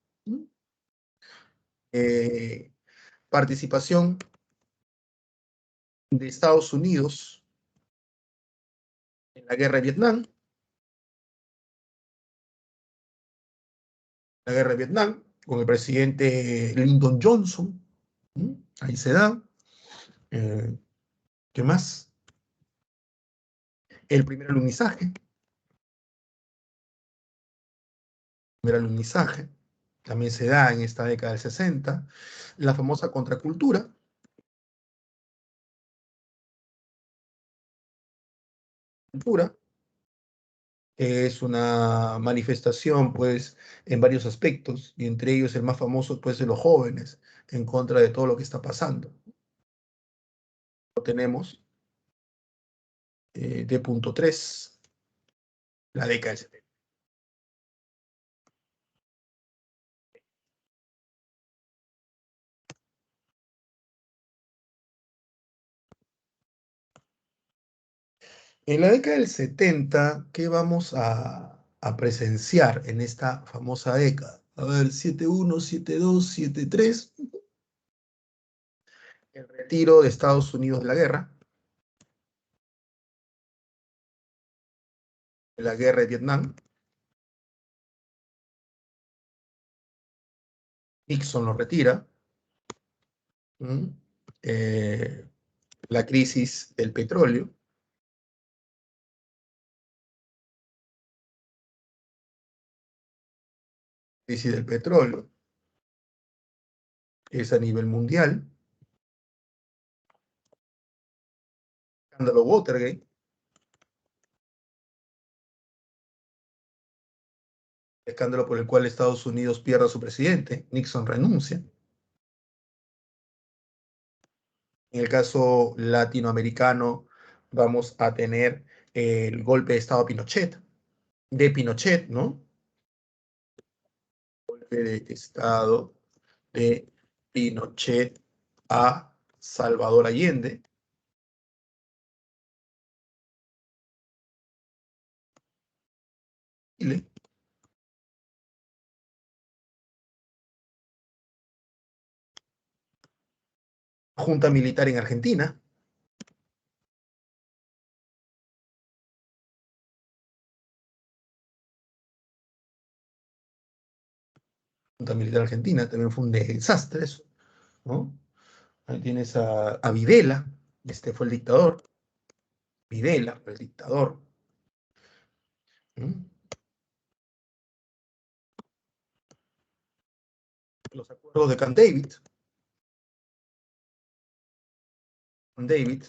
Eh, Participación de Estados Unidos en la guerra de Vietnam. La guerra de Vietnam, con el presidente Lyndon Johnson. Ahí se da. Eh, ¿Qué más? El primer alunizaje. Primer alunizaje. También se da en esta década del 60. La famosa contracultura. Cultura, que es una manifestación, pues, en varios aspectos, y entre ellos el más famoso, pues, de los jóvenes, en contra de todo lo que está pasando. Lo tenemos D.3, la década del 70. En la década del 70, ¿qué vamos a presenciar en esta famosa década? A ver, 71, 72, 73, el retiro de Estados Unidos de la guerra de Vietnam. Nixon lo retira. ¿Mm? Eh, la crisis del petróleo. Crisis del petróleo es a nivel mundial. Escándalo Watergate. Escándalo por el cual Estados Unidos pierde a su presidente. Nixon renuncia. En el caso latinoamericano, vamos a tener el golpe de Estado de Pinochet, ¿no? Golpe de Estado de Pinochet a Salvador Allende. Chile. Junta militar en Argentina. Junta militar argentina, también fue un desastre eso, ¿no? Ahí tienes a Videla, este fue el dictador. Videla, el dictador. ¿Mm? Los acuerdos de Camp David. Camp David.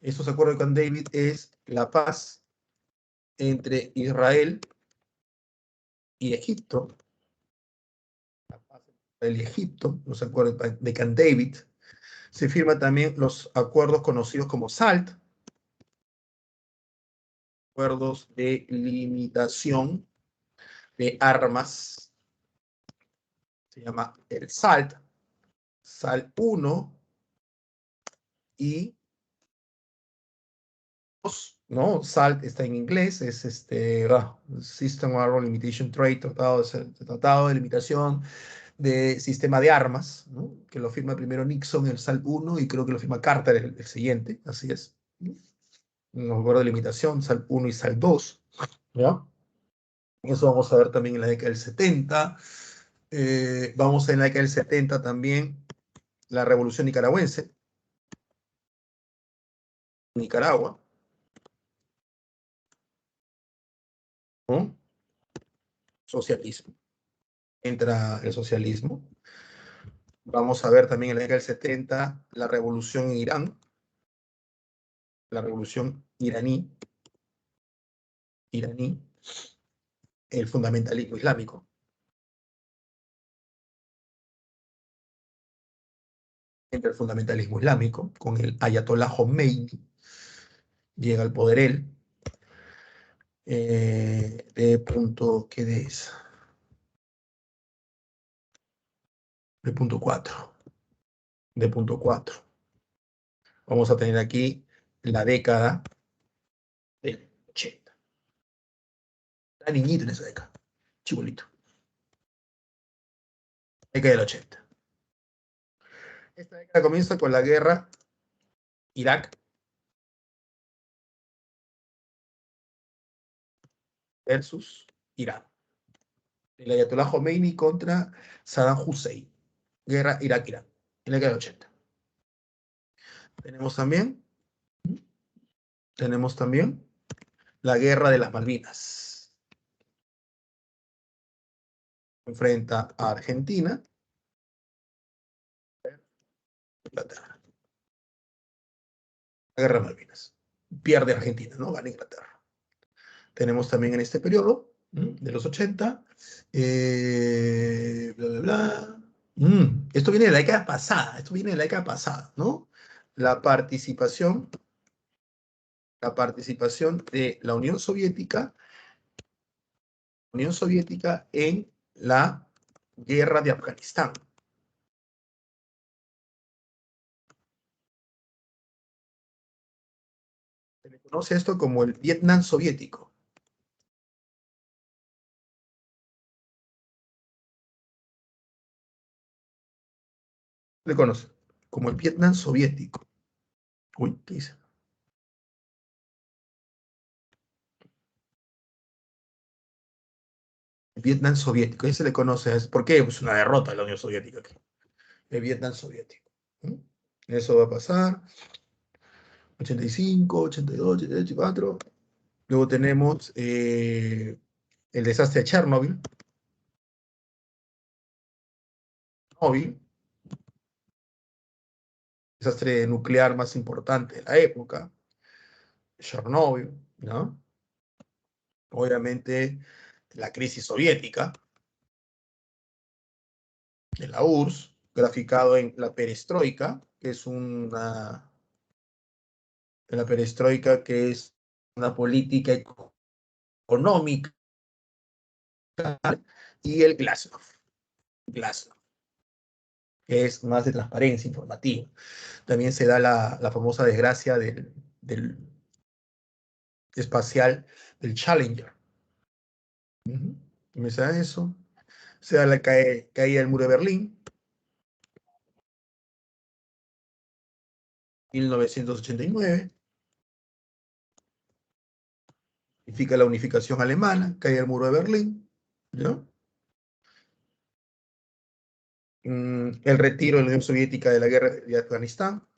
Estos acuerdos de Camp David es la paz entre Israel y Egipto, la paz entre Israel y Egipto, los acuerdos de Camp David. Se firman también los acuerdos conocidos como SALT, acuerdos de limitación de armas, se llama el SALT, SALT 1 y 2, ¿no? SALT está en inglés, es System Arms Limitation Trade, tratado de limitación de sistema de armas, ¿no? Que lo firma primero Nixon, el SALT 1, y creo que lo firma Carter, el siguiente, así es. Un acuerdo de limitación, SALT 1 y SALT 2, ¿ya? Eso vamos a ver también en la década del 70. Vamos en la década del 70 también la revolución nicaragüense, Nicaragua, ¿no? Socialismo. Entra el socialismo. Vamos a ver también en la década del 70 la revolución en Irán, la revolución iraní, el fundamentalismo islámico. Entra el fundamentalismo islámico con el Ayatollah Khomeini, llega al poder él, de punto, ¿qué es? De punto 4. De punto 4. Vamos a tener aquí la década del 80. Era niñito en esa década, chibolito. Década del 80. Esta década comienza con la guerra Irak versus Irán. El Ayatollah Khomeini contra Saddam Hussein. Guerra Irak-Irán. En la década del 80. Tenemos también, tenemos también la guerra de las Malvinas. Enfrenta a Argentina, Inglaterra. La guerra de Malvinas. Pierde Argentina, ¿no? Gana Inglaterra. Tenemos también en este periodo, de los 80, bla, bla, bla. Esto viene de la década pasada, ¿no? La participación, la participación de la Unión Soviética en la guerra de Afganistán. Se le conoce esto como el Vietnam soviético. Se le conoce como el Vietnam soviético. Uy, ¿qué dice? El Vietnam soviético. Ahí se le conoce. ¿Por qué? Pues una derrota de la Unión Soviética aquí. El Vietnam soviético. Eso va a pasar. 85, 82, 83, 84. Luego tenemos el desastre de Chernobyl. Desastre nuclear más importante de la época. Chernobyl, ¿no? Obviamente la crisis soviética de la URSS, graficado en la perestroika, que es una política económica, y el Glasnost, que es más de transparencia informativa. También se da la famosa desgracia del espacial del Challenger. Me da eso. Se da la caída del muro de Berlín, 1989. Significa la unificación alemana, caída del muro de Berlín, ¿no? El retiro de la Unión Soviética de la guerra de Afganistán.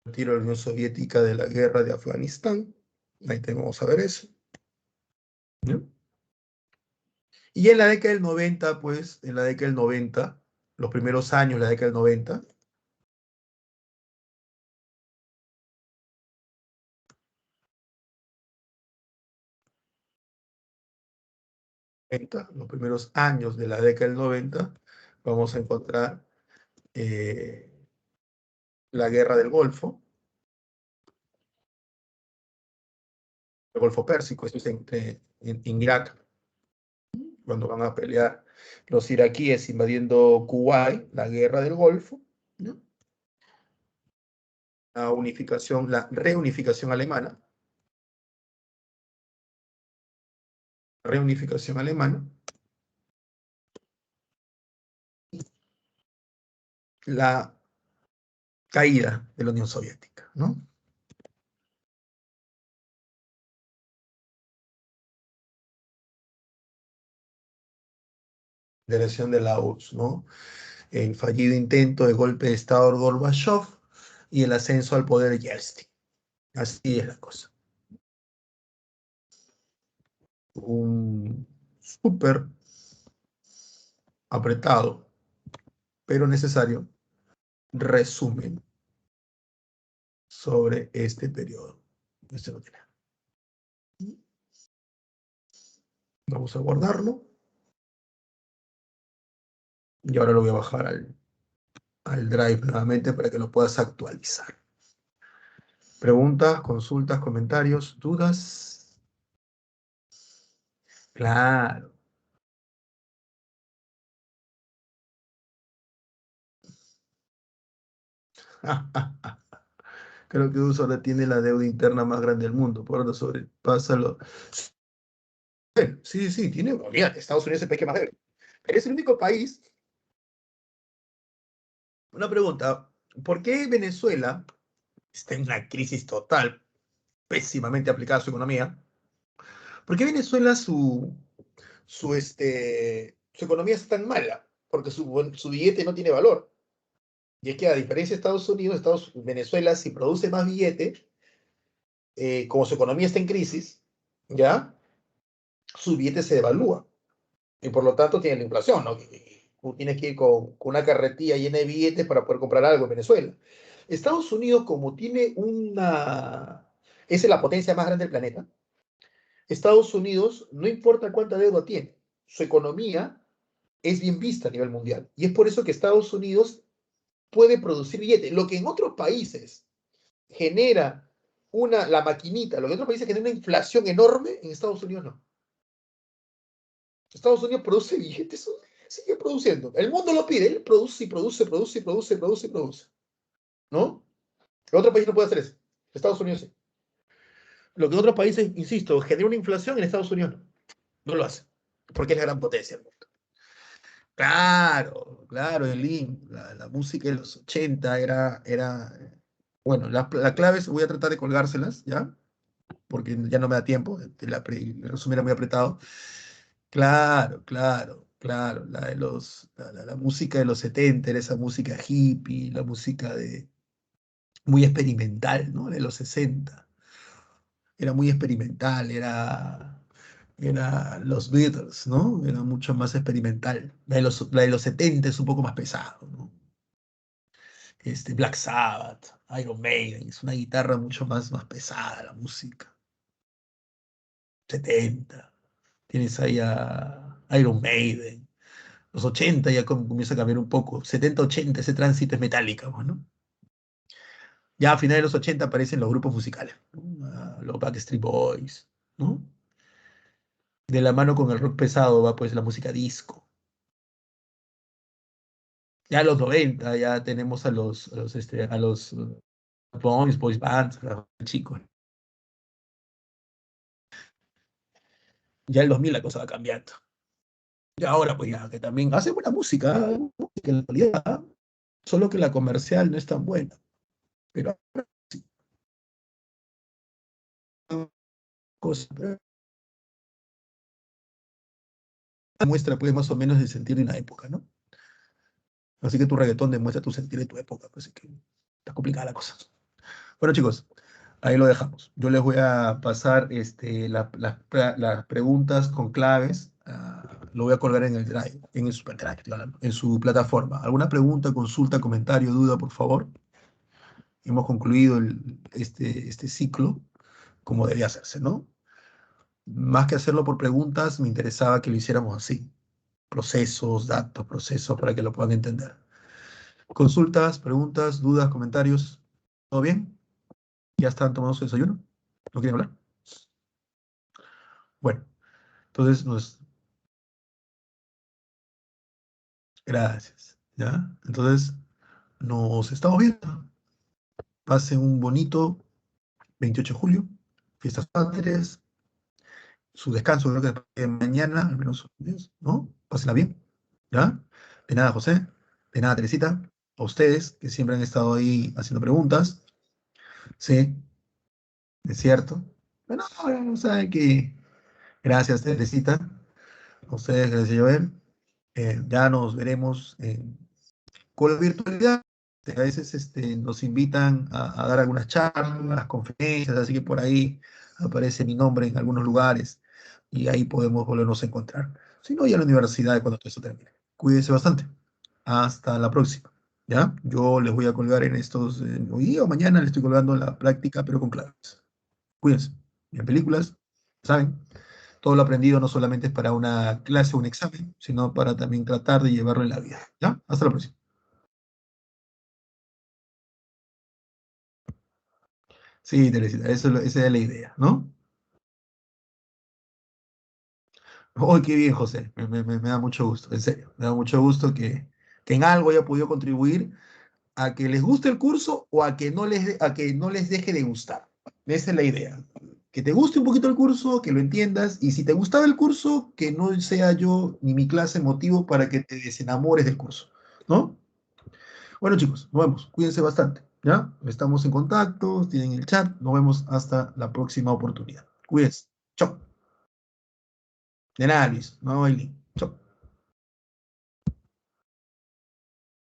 Retiro de la Unión Soviética de la guerra de Afganistán. Ahí vamos a ver eso. ¿No? Y en la década del 90, pues, en la década del 90, los primeros años de la década del 90, los primeros años de la década del 90, vamos a encontrar eh, la guerra del Golfo, el Golfo Pérsico, esto es en Irak, cuando van a pelear los iraquíes invadiendo Kuwait, la guerra del Golfo, ¿no? La reunificación alemana, reunificación alemana, la caída de la Unión Soviética, ¿no? De la elección de la URSS, ¿no? El fallido intento de golpe de Estado de Gorbachev y el ascenso al poder de Yeltsin. Así es la cosa. Un súper apretado, pero necesario resumen sobre este periodo. Este no tiene. Vamos a guardarlo. Y ahora lo voy a bajar al Drive nuevamente para que lo puedas actualizar. Preguntas, consultas, comentarios, dudas. Claro. Creo que USA ahora tiene la deuda interna más grande del mundo. Por ahora sobrepasa lo. Sí, sí, tiene. Olvídate, Estados Unidos es el país que más debe. Pero es el único país. Una pregunta. ¿Por qué Venezuela está en una crisis total, pésimamente aplicada a su economía? ¿Por qué Venezuela su economía es tan mala? Porque su billete no tiene valor. Y es que a diferencia de Estados Unidos, Venezuela, si produce más billete, como su economía está en crisis, ¿ya? Su billete se devalúa. Y por lo tanto tiene la inflación, ¿no? Tú tienes que ir con una carretilla llena de billetes para poder comprar algo en Venezuela. Estados Unidos, como tiene una... Es la potencia más grande del planeta. Estados Unidos, no importa cuánta deuda tiene, su economía es bien vista a nivel mundial. Y es por eso que Estados Unidos puede producir billetes. Lo que en otros países genera la maquinita, lo que en otros países genera una inflación enorme, en Estados Unidos no. Estados Unidos produce billetes, sigue produciendo. El mundo lo pide, él produce y produce, produce, produce, produce, produce. ¿No? El otro país no puede hacer eso. Estados Unidos sí. Lo que en otros países, insisto, genera una inflación, en Estados Unidos no. No lo hace. Porque es la gran potencia del mundo. Claro, claro, la música de los 80 era bueno, la clave, voy a tratar de colgárselas, ¿ya? Porque ya no me da tiempo, el resumen era muy apretado. Claro, claro, claro, la música de los 70 era esa música hippie, la música muy experimental, ¿no? De los 60 era muy experimental, era los Beatles, ¿no? Era mucho más experimental. La de los 70 es un poco más pesado, ¿no? Black Sabbath, Iron Maiden, es una guitarra mucho más pesada la música. 70. Tienes ahí a Iron Maiden. Los 80 ya comienza a cambiar un poco. 70, 80, ese tránsito es metálica, pues, ¿no? Ya a finales de los 80 aparecen los grupos musicales, ¿no? Los Backstreet Boys, ¿no? De la mano con el rock pesado va pues la música disco. Ya a los 90 ya tenemos a los boys bands, a los chicos. Ya el 2000 la cosa va cambiando. Y ahora pues ya que también hace buena música, ¿no? Que en la actualidad, solo que la comercial no es tan buena. Pero cosa, muestra pues más o menos el sentir de una época, ¿no? Así que tu reggaetón demuestra tu sentir de tu época, pues así que está complicada la cosa. Bueno chicos, Ahí lo dejamos. Yo les voy a pasar las preguntas con claves. Lo voy a colgar en el Drive, en el Super Drive, estoy hablando, en su plataforma. ¿Alguna pregunta, consulta, comentario, duda, por favor? Hemos concluido este ciclo como debía hacerse, ¿no? Más que hacerlo por preguntas, me interesaba que lo hiciéramos así. Procesos, datos, procesos, para que lo puedan entender. Consultas, preguntas, dudas, comentarios. ¿Todo bien? ¿Ya están tomando su desayuno? ¿No quieren hablar? Bueno, entonces gracias, ¿ya? Entonces, nos estamos viendo. Pasen un bonito 28 de julio, fiestas patrias, su descanso, creo que mañana, al menos, ¿no? Pásenla bien, ¿ya? De nada, José, de nada, Teresita, a ustedes que siempre han estado ahí haciendo preguntas, sí, es cierto. Bueno, saben que, gracias, Teresita, a ustedes, gracias, Joel. Ya nos veremos con la virtualidad. A veces nos invitan a dar algunas charlas, conferencias, así que por ahí aparece mi nombre en algunos lugares y ahí podemos volvernos a encontrar. Si no, ya en la universidad cuando todo esto termine. Cuídense bastante. Hasta la próxima. ¿Ya? Yo les voy a colgar en estos, hoy día o mañana les estoy colgando la práctica, pero con claves. Cuídense. En películas, ¿saben? Todo lo aprendido no solamente es para una clase o un examen, sino para también tratar de llevarlo en la vida. ¿Ya? Hasta la próxima. Sí, Teresita, esa es la idea, ¿no? ¡Uy, qué bien, José! Me da mucho gusto, en serio. Me da mucho gusto que en algo haya podido contribuir a que les guste el curso o a que no les deje de gustar. Esa es la idea. Que te guste un poquito el curso, que lo entiendas, y si te gustaba el curso, que no sea yo ni mi clase motivo para que te desenamores del curso, ¿no? Bueno, chicos, nos vemos. Cuídense bastante, ¿ya? Estamos en contacto, tienen el chat. Nos vemos hasta la próxima oportunidad. Cuídense. Chao. De nada, Luis. No, Eileen.